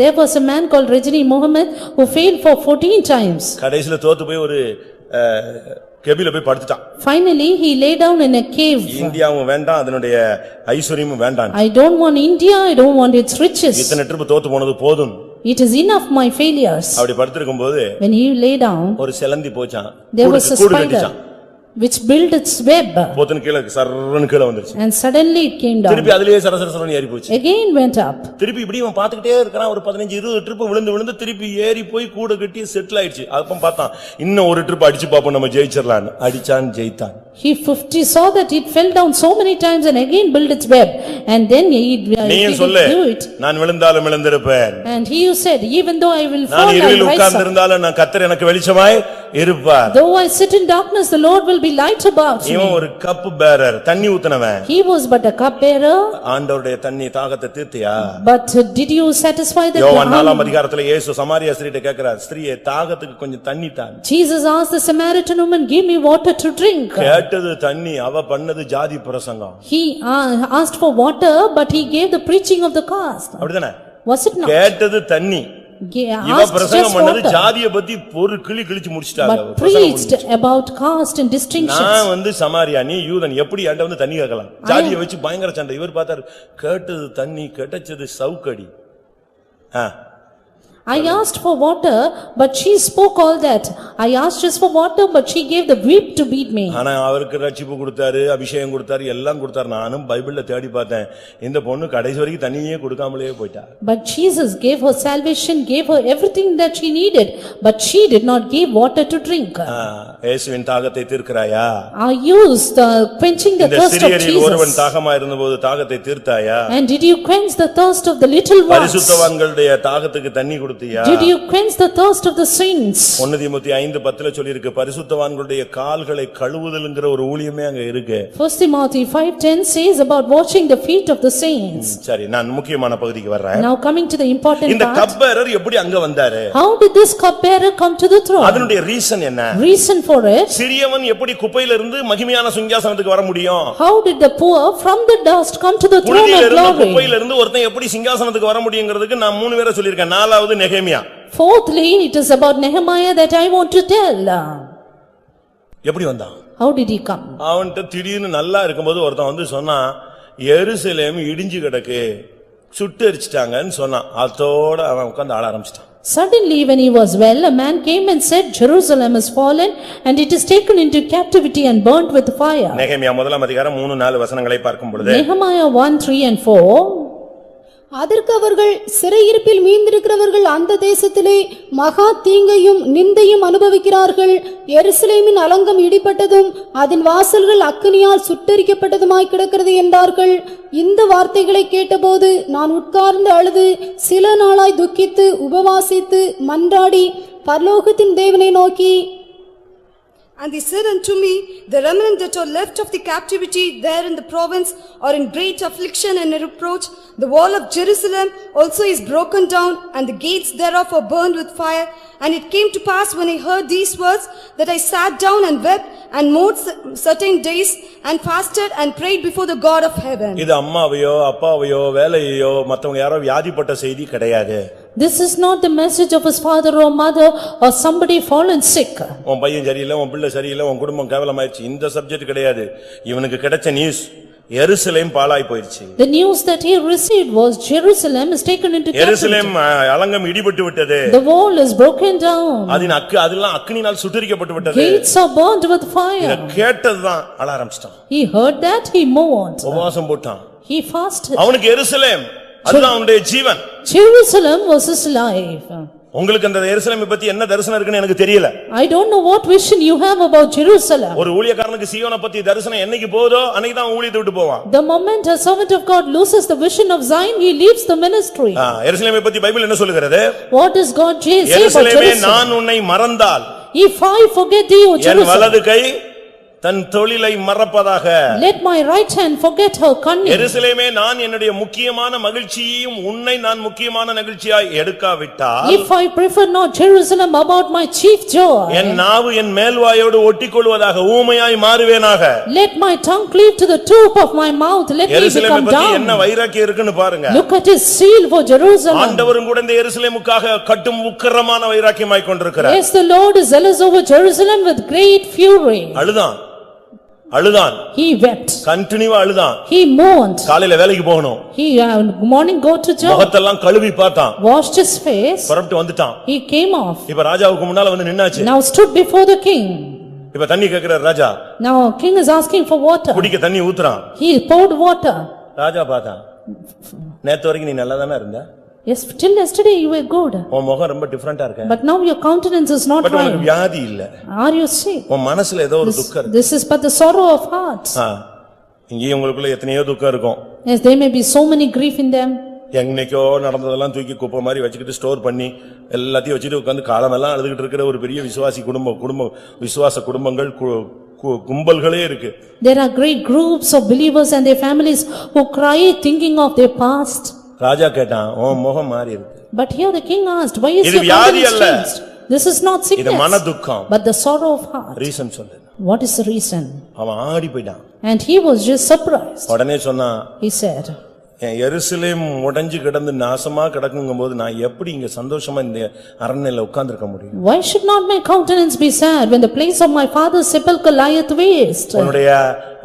There was a man called Rajini Mohammed who failed for 14 times. கடைசில தோத்து போய் ஒரு கெபில போய் படுத்துட்டான். Finally he lay down in a cave. இந்தியாவும் வேண்டாம், அதனுடைய ஐஸ்வரியமும் வேண்டாம். I don't want India, I don't want its riches. இத்தனை ட்ரிப் தோத்து போனது போதும். It is enough my failures. அப்படி படுத்திருக்கும்போது when he lay down, ஒரு செலந்தி போச்சான். there was a spider which built its web. போத்தன கீழ சர்றன்னு கீழ வந்துருச்சு. And suddenly it came down. திருப்பி அதிலேயே சரசரன்னு ஏறி போச்சு. Again went up. திருப்பி இப்படி அவன் பாத்துக்கிட்டே இருக்கான். ஒரு 15-20 ட்ரிப் விழுந்து திருப்பி ஏறி போய் கூட கட்டி செட்டில் ஆயிடுச்சு. அப்ப பார்த்தான், இன்னும் ஒரு ட்ரிப் அடிச்சு பாப்போம் நம்ம ஜெயிச்சிரலாம்னு. அடிச்சான், ஜெயித்தான். He saw that it fell down so many times and again built its web, and then he நீயும் சொல்லு, நான் விழுந்தாலும் விழுந்திருப்பேன். And he said, even though I will fall, நான் இருளில் I rise உட்கார்ந்திருந்தாலும் நான் கர்த்தர் எனக்கு வெளிச்சமாய் இருப்பார். Though I sit in darkness, the Lord will be light about me. இவன் ஒரு கப் பேரர், தண்ணி ஊத்துனவன். He was but a cup bearer. ஆண்டவருடைய தண்ணி தாகத்தை தீர்த்தியா? But did you satisfy the யோவான் 4ஆம் அதிகாரத்துல இயேசு சமாரியா ஸ்திரீட்ட கேக்குறார், ஸ்திரீயே தாகத்துக்கு கொஞ்சம் தண்ணி தா. Jesus asked the Samaritan woman, give me water to drink. கேட்டது தண்ணி, அவ பண்ணது ஜாதி பிரசங்கம். He asked for water, but he gave the preaching of the caste. அப்படிதானே? Was it not? கேட்டது தண்ணி, இவ பிரசங்கம் பண்ணது ஜாதியை பத்தி ஒரு கிழிச்சு முடிச்சிட்டாங்க. But preached about caste and distinctions. நான் சமாரியா, நீ யூதன், எப்படி என்கிட்ட தண்ணி கேட்கலாம்? ஜாதியை வச்சு பயங்கர சண்டை. இவர் பார்த்தாரு, கேட்டது தண்ணி, கிடைச்சது சவுக்கடி. I asked for water, but she spoke all that. I asked just for water, but she gave the whip to beat me. ஆனா அவருக்கு ரட்சிப்பு கொடுத்தாரு, அபிஷேகம் கொடுத்தாரு, எல்லாம் கொடுத்தாரு. நானும் பைபிள்ல தேடி பார்த்தேன். இந்த பொண்ணு கடைசி வரைக்கும் தண்ணியே கொடுக்காமலே போயிட்டா. But Jesus gave her salvation, gave her everything that she needed, but she did not give water to drink. இயேசுவின் தாகத்தை தீர்க்கறாயா? I used quenching the thirst of சிறியரில் ஒருவன் Jesus. தாகமா இருந்தபோது தாகத்தை தீர்த்தாயா? And did you quench the thirst of the little ones? பரிசுத்தவான்களுடைய தாகத்துக்கு தண்ணி கொடுத்தியா? Did you quench the thirst of the saints? 1 தீமோத்தேயு 5:10 சொல்லி இருக்கு, பரிசுத்தவான்களுடைய கால்களை கழுவுதல்ங்கற ஒரு ஊழியமே அங்க இருக்கு. 1 Timothy 5:10 says about washing the feet of the saints. சரி, நான் முக்கியமான பகுதிக்கு வர்றேன். Now coming to the important இந்த part. கப்பேரர் எப்படி அங்க வந்தாரு? How did this cupbearer come to the throne? அதனுடைய ரீசன் என்ன? Reason for it. சிறியவன் எப்படி குப்பையில இருந்து மகிமையான சிங்காசனத்துக்கு வர முடியும்? How did the poor from the dust come to the throne புழுதியில of இருந்து glory? குப்பையில இருந்து ஒருத்தன் எப்படி சிங்காசனத்துக்கு வர முடியும்ங்கிறதுக்கு நான் 3 பேரை சொல்லிருக்கேன். நாலாவது நெகேமியா. Fourthly, it is about Nehemiah that I want to tell. எப்படி வந்தான்? How did he come? அவன்கிட்ட திடீர்னு நல்லா இருக்கும்போது ஒருத்தன் வந்து சொன்னா, எருசலேம் இடிஞ்சு கிடக்கு, சுட்டு எரிச்சிட்டாங்கன்னு சொன்னான். அதோட அவன் உட்கார்ந்து ஆள ஆரம்பிச்சிட்டான். Suddenly when he was well, a man came and said, Jerusalem is fallen and it is taken into captivity and burnt with fire. நெகேமியா 1:3-4 வசனங்களை பார்க்கும் பொழுது Nehemiah 1:3 and 4. அதற்கு அவர்கள் சிறையிருப்பில் மீந்திருக்கிறவர்கள் அந்த தேசத்திலே மகா தீங்கையும் நிந்தையும் அனுபவிக்கிறார்கள். எருசலேமின் அலங்கம் இடிபட்டதும் அதன் வாசல்கள் அக்கினியால் சுட்டெரிக்கப்பட்டதுமாய் கிடக்கிறது என்றார்கள். இந்த வார்த்தைகளை கேட்டபோது நான் உட்கார்ந்து அழுது சில நாளாய் துக்கித்து உபவாசித்து மன்றாடி பரலோகத்தின் தேவனை நோக்கி, And they said unto me, the remnant that are left of the captivity there in the province are in great affliction and reproach. The wall of Jerusalem also is broken down, and the gates thereof are burned with fire. And it came to pass when I heard these words, that I sat down and wept, and mourned certain days, and fasted and prayed before the God of heaven. இது அம்மாவையோ அப்பாவையோ வேலையோ மத்தவங்க யாரோ வியாதிப்பட்ட செய்தி கிடையாது. This is not the message of his father or mother or somebody fallen sick. உன் பையன் சரியில்லை, உன் பிள்ளை சரியில்லை, உன் குடும்பம் கேவலமாயிடுச்சு, இந்த சப்ஜெக்ட் கிடையாது. இவனுக்கு கிடைச்ச நியூஸ் எருசலேம் பாழாய் போயிடுச்சு. The news that he received was Jerusalem is taken into captivity. எருசலேம் அலங்கம் இடிபட்டு விட்டது. The wall is broken down. அதெல்லாம் அக்கினியால் சுட்டெரிக்கப்பட்டு விட்டது. Gates are burnt with fire. இத கேட்டதுதான் அழ ஆரம்பிச்சிட்டான். He heard that, he mourned. உபவாசம் போட்டான். He fasted. அவனுக்கு எருசலேம் அதுதான் அவனுடைய ஜீவன். Jerusalem was his life. உங்களுக்கு அந்த எருசலேமை பத்தி என்ன தரிசனம் இருக்குன்னு எனக்கு தெரியல. I don't know what vision you have about Jerusalem. ஒரு ஊழியக்காரனுக்கு சீயோனை பத்தி தரிசனம் என்னைக்கு போதோ அன்னைக்கு தான் ஊழியத்தை விட்டு போவான். The moment a servant of God loses the vision of Zion, he leaves the ministry. எருசலேமை பத்தி பைபிள் என்ன சொல்லுகிறது? What does God say about எருசலேமே Jerusalem? நான் உன்னை மறந்தால் If I forget thee, O N Jerusalem, வலது கை தன் தொழிலை மறப்பதாக. let my right hand forget her cunning. எருசலேமே நான் என்னுடைய முக்கியமான மகிழ்ச்சியையும் உன்னை நான் முக்கியமான மகிழ்ச்சியாய் எடுக்காவிட்டால், If I prefer not Jerusalem about my chief joy, என் நாவு என் மேல்வாயோடு ஒட்டிக்கொள்வதாக ஊமையாய் மாறுவேனாக. let my tongue cleave to the tube of my mouth, let me எருசலேமை become பத்தி என்ன dumb. வைராக்கியம் இருக்குன்னு பாருங்க. Look at his zeal for Jerusalem. ஆண்டவரும் கூட இந்த எருசலேமுக்காக கட்டும் உக்கிரமான வைராக்கியமாய் கொண்டிருக்கிறார். Yes, the Lord is zealous over Jerusalem with great fury. அழுதான். He wept. கண்டினியூவா அழுதான். He mourned. காலையில வேலைக்கு போகணும். He morning go to job. முகத்தெல்லாம் கழுவி பார்த்தான். Washed his face. புறப்பட்டு வந்துட்டான். He came off. இப்ப ராஜாவுக்கு முன்னால வந்து நின்னாச்சு. Now stood before the king. இப்ப தண்ணி கேக்குறார் ராஜா. Now king is asking for water. குடிக்க தண்ணி ஊத்துறான். He poured water. ராஜா பார்த்தான். நேத்து வரைக்கும் நீ நல்லா தானே இருந்த? Yes, till yesterday you were good. உன் முகம் ரொம்ப டிஃபரண்டா இருக்கு. But now your countenance is not but உனக்கு right. வியாதி இல்ல. Are you sick? உன் மனசுல ஏதோ ஒரு துக்கம் இருக்கு. This is but the sorrow of heart. இங்கே உங்களுக்குள்ள எத்தனையோ துக்கம் இருக்கும். Yes, there may be so many grief in them. என்னைக்கோ நடந்ததெல்லாம் தூக்கி குப்பை மாதிரி வச்சுக்கிட்டு ஸ்டோர் பண்ணி எல்லாத்தையும் வச்சுட்டு உட்கார்ந்து காலமெல்லாம் அழுதுகிட்டு இருக்கிற ஒரு பெரிய விசுவாச குடும்பங்கள் கும்பல்களே இருக்கு. There are great groups of believers and their families who cry thinking of their past. ராஜா கேட்டான், உன் முகம் மாறி இருக்கு. But here the king asked, why is இது your வியாதி countenance அல்ல. changed? This is not இது sickness, மன துக்கம். but the sorrow of heart. Reason சொல்லு. What is the reason? அவன் ஆடி போயிட்டான். And he was just surprised. உடனே சொன்னான், He said, எருசலேம் உடைஞ்சு கிடந்து நாசமா கிடக்குங்கும்போது நான் எப்படி இங்க சந்தோஷமா இந்த அரண்மனையில உட்கார்ந்திருக்க முடியும்? Why should not my countenance be sad when the place of my father's sepulchre lieth waste? உன்னுடைய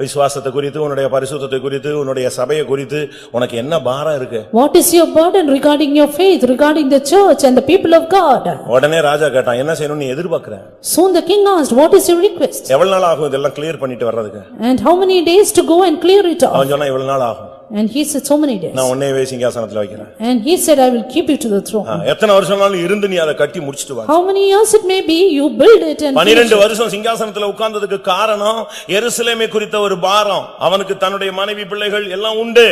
விசுவாசத்தை குறித்து, உன்னுடைய பரிசுத்தத்தை குறித்து, உன்னுடைய சபையை குறித்து உனக்கு என்ன பாரம் இருக்கு? What is your burden regarding your faith, regarding the church and the people of God? உடனே ராஜா கேட்டான், என்ன செய்யணும் நீ எதிர்பார்க்கற? Soon the king asked, what is your request? எவ்வளவு நாள் ஆகும் இதெல்லாம் கிளியர் பண்ணிட்டு வர்றதுக்கு? And how many days to go and clear it off? அவன் சொன்னா இவ்வளவு நாள் ஆகும். And he said, so many days. நான் உன்னையவே சிங்காசனத்துல வைக்கிறேன். And he said, I will keep you to the throne. எத்தனை வருஷம்னாலும் இருந்து நீ அதை கட்டி முடிச்சிட்டு வா. How many years it may be, you build it and finish 12 it. வருஷம் சிங்காசனத்துல உட்கார்ந்ததுக்கு காரணம் எருசலேமை குறித்த ஒரு பாரம். அவனுக்கு தன்னுடைய மனைவி பிள்ளைகள் எல்லாம் உண்டு.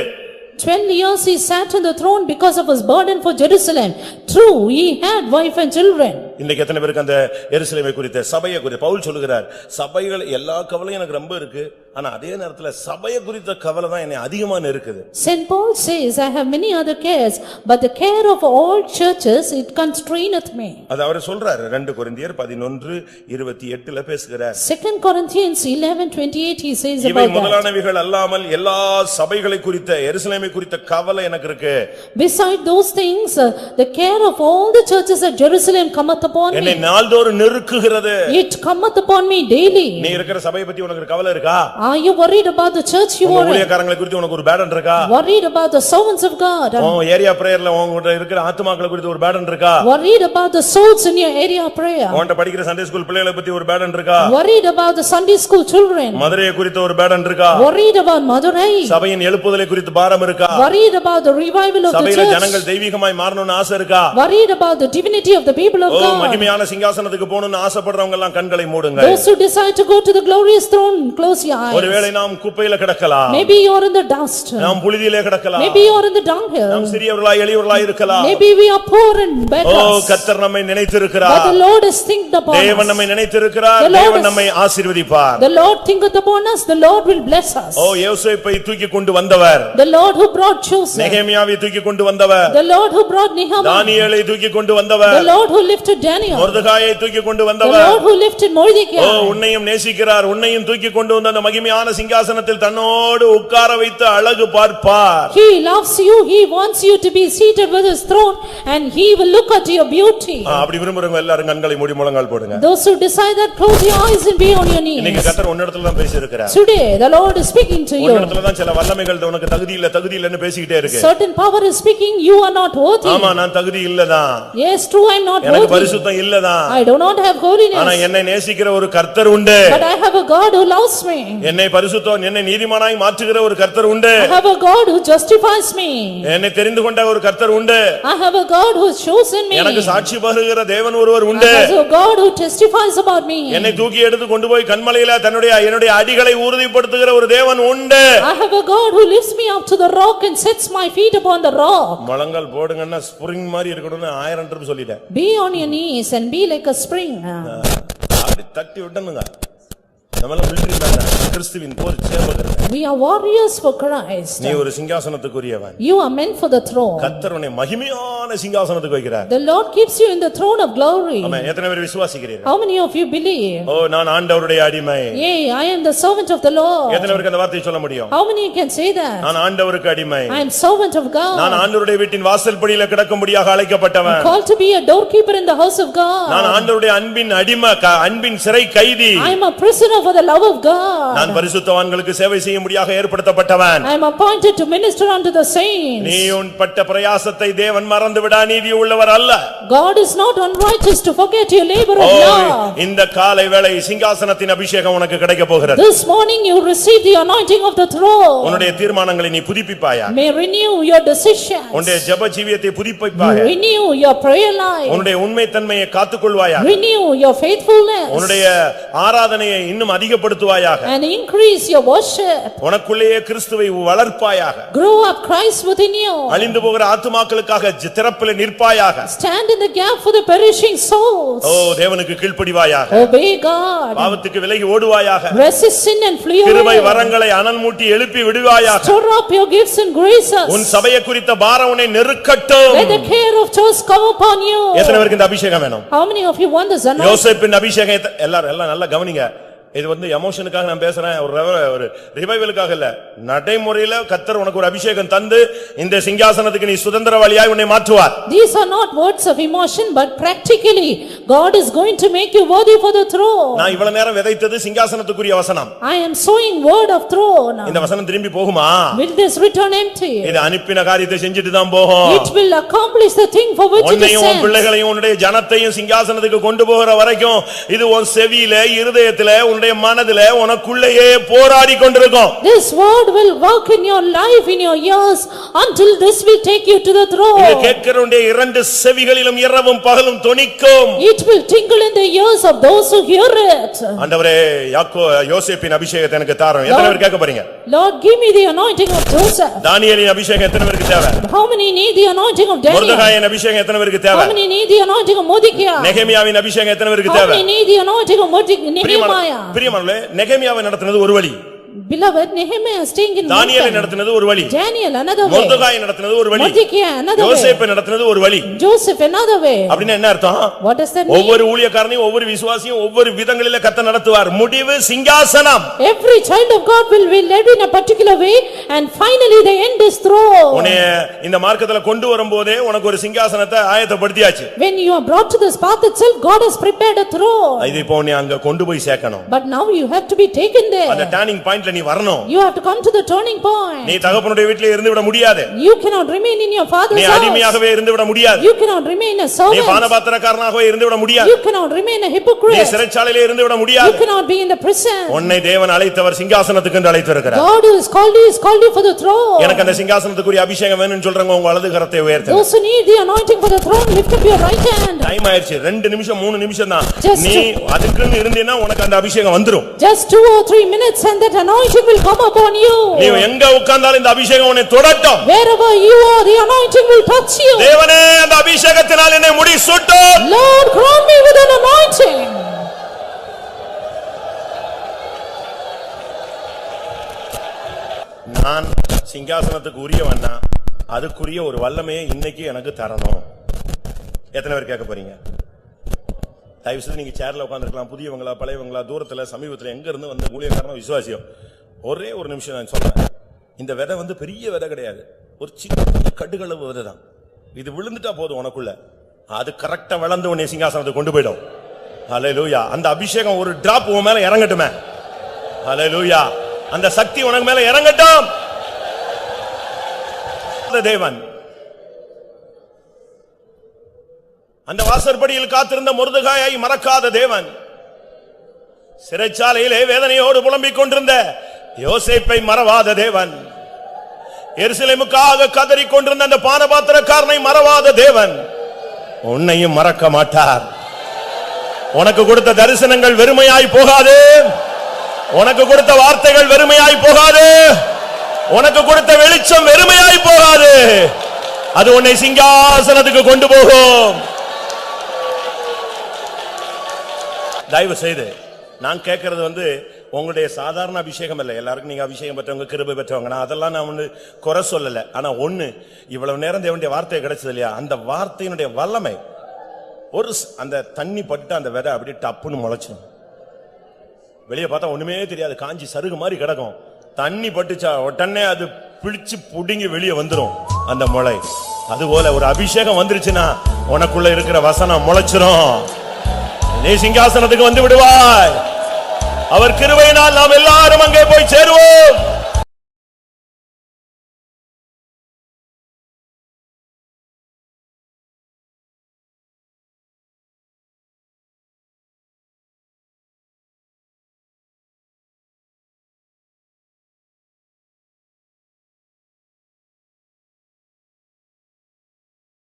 12 years he sat on the throne because of his burden for Jerusalem. True, he had wife and children. இன்னைக்கு எத்தனை பேருக்கு அந்த எருசலேமை குறித்த சபையை குறித்து பவுல் சொல்லுகிறார், சபைகள் எல்லா கவலையும் எனக்கு ரொம்ப இருக்கு, ஆனா அதே நேரத்துல சபையை குறித்த கவலை தான் என்னை அதிகமா நெருக்குது. Saint Paul says, I have many other cares, but the care of all churches, it constraineth me. அது அவர் சொல்றாரு 2 கொரிந்தியர் 11:28 பேசுகிறார். 2 Corinthians 11:28 he says இவை about that. முதலானவைகள் அல்லாமல் எல்லா சபைகளை குறித்த எருசலேமை குறித்த கவலை எனக்கு இருக்கு. Beside those things, the care of all the churches at Jerusalem cometh upon என்னை me. நாள்தோறும் நெருக்குகிறது. It cometh upon me daily. நீ இருக்கிற சபையை பத்தி உனக்கு கவலை இருக்கா? Are you worried about the church you are in? ஊழியக்காரங்களை குறித்து உனக்கு ஒரு பேடன் இருக்கா? Worried about the servants of God? Area பிரேயர்ல உன்கிட்ட இருக்கிற ஆத்துமாக்களை குறித்து ஒரு பேடன் இருக்கா? Worried about the souls in your area of prayer? உன்கிட்ட படிக்கிற சண்டே ஸ்கூல் பிள்ளைகளை பத்தி ஒரு பேடன் இருக்கா? Worried about the Sunday school children? மதுரையை குறித்து ஒரு பேடன் இருக்கா? Worried about Madurai? சபையின் எழுப்புதலை குறித்து பாரம் இருக்கா? Worried about the revival of the சபையில church? ஜனங்கள் தெய்வீகமாய் மாறணும்னு ஆசை இருக்கா? Worried about the divinity of the people of God? மகிமையான சிங்காசனத்துக்கு போகணும்னு ஆசைப்படுறவங்க எல்லாம் கண்களை மூடுங்க. Those who decide to go to the glorious throne, close your eyes. ஒருவேளை நாம் குப்பையில கிடக்கலாம். Maybe you are in the dust. நாம் புழுதியிலே கிடக்கலாம். Maybe you are in the dunghill. நாம் சிறியவர்களாய் எளியவர்களாய் இருக்கலாம். Maybe we are poor and beggars. கர்த்தர் நம்மை நினைத்திருக்கிறார். But the Lord has thinked upon us. தேவன் நம்மை நினைத்திருக்கிறார். தேவன் நம்மை ஆசீர்வதிப்பார். The Lord thinketh upon us. The Lord will bless us. யோசேப்பை தூக்கி கொண்டு வந்தவர். The Lord who brought Joseph. நெகேமியாவை தூக்கி கொண்டு வந்தவர். The Lord who brought Nehemiah. தானியேலை தூக்கி கொண்டு வந்தவர். The Lord who lifted Daniel. மொர்தெகாயை தூக்கி கொண்டு The வந்தவர். Lord who lifted Mordecai. உன்னையும் நேசிக்கிறார். உன்னையும் தூக்கி கொண்டு வந்த அந்த மகிமையான சிங்காசனத்தில் தன்னோடு உட்கார வைத்து அழகு பார்ப்பார். He loves you. He wants you to be seated with his throne and he will look at your beauty. அப்படி விரும்புறவங்க எல்லாரும் கண்களை மூடி முழங்கால் போடுங்க. Those who decide that, close your eyes and be on your knees. இன்னைக்கு கர்த்தர் உன்னிடத்துல தான் பேசி இருக்கிறார். Today the Lord is speaking to you. உன்னிடத்துல தான் சில வல்லமைகள் உனக்கு தகுதி இல்லன்னு பேசிக்கிட்டே இருக்கு. Certain power is speaking, you are not worthy. ஆமா நான் தகுதி இல்லதான். Yes, true, I am not எனக்கு worthy. பரிசுத்தம் இல்லதான். I do not have holiness. ஆனா என்னை நேசிக்கிற ஒரு கர்த்தர் உண்டு. But I have a God who loves me. என்னை பரிசுத்தம் என்னை நீதிமானாய் மாற்றுகிற ஒரு கர்த்தர் உண்டு. I have a God who justifies me. என்னை தெரிந்து கொண்ட ஒரு கர்த்தர் உண்டு. I have a God who has chosen me. எனக்கு சாட்சி பகருகிற தேவன் ஒருவர் உண்டு. I have a God who testifies about me. என்னை தூக்கி எடுத்து கொண்டு போய் கன்மலையில என்னுடைய அடிகளை உறுதிப்படுத்துகிற ஒரு தேவன் உண்டு. I have a God who lifts me up to the rock and sets my feet upon the rock. முழங்கால் போடுங்கன்னா ஸ்ப்ரிங் மாதிரி இருக்கணும்னு 1000 ட்ரிப் சொல்லிட்டேன். Be on your knees and be like a spring. அப்படி தட்டி விட்டனுங்க. நம்மள மிலிட்டரி மேன் கிறிஸ்துவின் போர் சேவகர். We are warriors for Christ. நீ ஒரு சிங்காசனத்துக்குரியவன். You are meant for the throne. கர்த்தர் உன்னை மகிமையான சிங்காசனத்துக்கு வைக்கிறார். The Lord keeps you in the throne of glory. ஆமென். எத்தனை பேர் விசுவாசிக்கிறீர்கள்? How many of you believe? நான் ஆண்டவருடைய அடிமை. Yea, I am the servant of the Lord. எத்தனை பேருக்கு அந்த வார்த்தையை சொல்ல முடியும்? How many can say that? நான் ஆண்டவருக்கு அடிமை. I am servant of God. நான் ஆண்டவருடைய வீட்டின் வாசல்படியில கிடக்கும்படியாக அழைக்கப்பட்டவன். Called to be a doorkeeper in the house of God. நான் ஆண்டவருடைய அன்பின் அடிமை, அன்பின் சிறை கைதி. I am a prisoner for the love of God. நான் பரிசுத்தவான்களுக்கு சேவை செய்யும்படியாக ஏற்படுத்தப்பட்டவன். I am appointed to minister unto the saints. நீ உன் பட்ட பிரயாசத்தை தேவன் மறந்து விடா நீதி உள்ளவர் அல்ல. God is not unrighteous to forget your labor of love. இந்த காலை வேளை சிங்காசனத்தின் அபிஷேகம் உனக்கு கிடைக்க போகிறது. This morning you receive the anointing of the throne. உன்னுடைய தீர்மானங்களை நீ புதுப்பிப்பாயா? May renew your decisions. உன்னுடைய ஜெப ஜீவியத்தை புதுப்பிப்பாயா? Renew your prayer life. உன்னுடைய உண்மைத்தன்மையை காத்துக்கொள்வாயா? Renew your faithfulness. உன்னுடைய ஆராதனையை இன்னும் அதிகப்படுத்துவாயாக. And increase your worship. உனக்குள்ளேயே கிறிஸ்துவை வளர்ப்பாயாக. Grow up Christ within you. அழிந்து போகிற ஆத்துமாக்களுக்காக திறப்பிலே நிற்பாயாக. Stand in the gap for the perishing souls. தேவனுக்கு கீழ்ப்படிவாயாக. Obey God. பாவத்துக்கு விலகி ஓடுவாயாக. Resist sin and flee away. கிருபை வரங்களை அனல் மூட்டி எழுப்பி விடுவாயாக. Store up your gifts and graces. உன் சபையை குறித்த பாரம் உன்னை நெருக்கட்டும். Let the care of church come upon you. எத்தனை பேருக்கு இந்த அபிஷேகம் வேணும்? How many of you want this anointing? யோசேப்பின் அபிஷேகம் எல்லாரும் நல்லா கவனிங்க. இது வந்து எமோஷனுக்காக நான் பேசுறேன், ஒரு ரிவைவலுக்காக இல்ல. நடைமுறையில கர்த்தர் உனக்கு ஒரு அபிஷேகம் தந்து இந்த சிங்காசனத்துக்கு நீ சுதந்திரவாளியாய் உன்னை மாற்றுவார். These are not words of emotion, but practically God is going to make you worthy for the throne. நான் இவ்வளவு நேரம் விதைத்தது சிங்காசனத்துக்குரிய வசனம். I am sowing word of throne. இந்த வசனம் திரும்பி போகுமா? Will this return empty? இது அனுப்பின காரியத்தை செஞ்சுட்டு தான் போகும். It will accomplish the thing for which it is உன்னையும் உன் sent. பிள்ளைகளையும் உன்னுடைய ஜனத்தையும் சிங்காசனத்துக்கு கொண்டு போகிற வரைக்கும் இது உன் செவியில, இருதயத்தில, உன்னுடைய மனதில, உனக்குள்ளேயே போராடி கொண்டிருக்கும். This word will work in your life, in your ears, until this will take you to the இது throne. கேட்கிறவனுடைய இரண்டு செவிகளிலும் இரவும் பகலும் தொனிக்கும். It will tinkle in the ears of those who hear it. ஆண்டவரே, யோசேப்பின் அபிஷேகத்தை எனக்கு தாரும். எத்தனை பேர் கேட்க போறீங்க? Lord, give me the anointing of Joseph. தானியேலின் அபிஷேகம் எத்தனை பேருக்கு தேவை? How many need the anointing of Daniel? மொர்தெகாயின் அபிஷேகம் எத்தனை பேருக்கு How தேவை? many need the anointing of Mordecai? நெகேமியாவின் அபிஷேகம் எத்தனை பேருக்கு How தேவை? many need the anointing of Nehemiah? பிரியமானவர்களே, நெகேமியாவை நடத்தினது ஒரு வழி, Beloved, Nehemiah is staying in one தானியேலை time. நடத்தினது ஒரு வழி, Daniel another way. மொர்தெகாய் நடத்தினது ஒரு வழி, Mordecai another way. யோசேப்பு நடத்தினது ஒரு வழி. Joseph another way. அப்படின்னா என்ன அர்த்தம்? What does that mean? ஒவ்வொரு ஊழியக்காரனையும் ஒவ்வொரு விசுவாசியும் ஒவ்வொரு விதங்களில கர்த்தர் நடத்துவார். முடிவு சிங்காசனம். Every child of God will be led in a particular way, and finally the end is throne. உன்னை இந்த மார்க்கத்துல கொண்டு வரும்போதே உனக்கு ஒரு சிங்காசனத்தை ஆயத்தப்படுத்தியாச்சு. When you are brought to this path itself, God has prepared a throne. இது இப்போ உன்னை அங்க கொண்டு போய் சேர்க்கணும். But now you have to be taken அந்த there. டர்னிங் பாயிண்ட்ல நீ வரணும். You have to come to the turning point. நீ தகப்பனுடைய வீட்டிலே இருந்து விட முடியாது. You cannot remain in your father's நீ house. அடிமையாகவே இருந்து விட முடியாது. You cannot remain a நீ servant. பானபாத்திரக்காரனாகவே இருந்து விட முடியாது. You cannot remain a நீ hypocrite. சிறைச்சாலையிலே இருந்து விட You முடியாது. cannot be in the prison. உன்னை தேவன் அழைத்தவர் சிங்காசனத்துக்கு என்று அழைத்திருக்கிறார். God who has called you for the throne. எனக்கு அந்த சிங்காசனத்துக்குரிய அபிஷேகம் வேணும்னு சொல்றவங்க உங்க வலது கரத்தை உயர்த்துங்க. Those who need the anointing for the throne, lift up your right hand. Time ஆயிருச்சு. 2 நிமிஷம் 3 நிமிஷம் தான். Just நீ அதுக்குன்னு இருந்தீனா உனக்கு அந்த அபிஷேகம் வந்துரும். Just 2 or 3 minutes and that anointing will come upon you. நீ எங்க உட்கார்ந்தாலும் இந்த அபிஷேகம் உன்னை தொடட்டும். Wherever you are, the anointing will touch you. தேவனே, அந்த அபிஷேகத்தினால் என்னை முடி சூட்டும். Lord, crown me with an anointing. நான் சிங்காசனத்துக்கு உரியவன்னா அதுக்குரிய ஒரு வல்லமையை இன்னைக்கு எனக்கு தரணும். எத்தனை பேர் கேட்க போறீங்க? தயவு செய்து நீங்க சேர்ல உட்கார்ந்திருக்கலாம். புதியவங்களா, பழையவங்களா, தூரத்துல, சமீபத்துல, எங்க இருந்து வந்த ஊழியக்காரனோ விசுவாசியோ, ஒரே ஒரு நிமிஷம் நான் சொல்றேன். இந்த விதை வந்து பெரிய விதை கிடையாது, ஒரு சின்ன கடுகளவு விதை தான். இது விழுந்துட்டா போதும் உனக்குள்ள, அது கரெக்டா வளர்ந்து உன்னை சிங்காசனத்தை கொண்டு போயிடும். ஹல்லேலூயா. அந்த அபிஷேகம் ஒரு டிராப் உன் மேல இறங்கட்டுமே. ஹல்லேலூயா. அந்த சக்தி உனக்கு மேல இறங்கட்டும். தேவன் அந்த வாசற்படியில் காத்திருந்த மொர்தெகாயை மறக்காத தேவன், சிறைச்சாலையிலே வேதனையோடு புலம்பிக் கொண்டிருந்த யோசேப்பை மறவாத தேவன், எருசலேமுக்காக கதறிக் கொண்டிருந்த அந்த பானபாத்திரக்காரனை மறவாத தேவன் உன்னையும் மறக்க மாட்டார். உனக்கு கொடுத்த தரிசனங்கள் வெறுமையாய் போகாது. உனக்கு கொடுத்த வார்த்தைகள் வெறுமையாய் போகாது. உனக்கு கொடுத்த வெளிச்சம் வெறுமையாய் போகாது. அது உன்னை சிங்காசனத்துக்கு கொண்டு போகும். தயவு செய்து நான் கேட்கறது வந்து உங்களுடைய சாதாரண அபிஷேகம் இல்லை. எல்லாருக்கும் நீங்க அபிஷேகம் பெற்றவங்க, கிருபை பெற்றவங்க, நான் அதெல்லாம் நான் ஒண்ணு குறை சொல்லல. ஆனா ஒண்ணு, இவ்வளவு நேரம் தேவனுடைய வார்த்தை கிடைச்சது இல்லையா, அந்த வார்த்தையினுடைய வல்லமை, ஒரு அந்த தண்ணி பட்டு அந்த விதை அப்படியே டப்புன்னு முளைச்சிடும். வெளியே பார்த்தா ஒண்ணுமே தெரியாது, காஞ்சி சருகு மாதிரி கிடக்கும். தண்ணி பட்டுச்சா உடனே அது பிடிச்சு புடுங்கி வெளியே வந்துரும் அந்த முளை. அதுபோல ஒரு அபிஷேகம் வந்துருச்சுன்னா உனக்குள்ள இருக்கிற வசனம் முளைச்சிரும். நீ சிங்காசனத்துக்கு வந்து விடுவாய். அவர் கிருபையினால் நாம் எல்லாரும் அங்கே போய் சேருவோம்.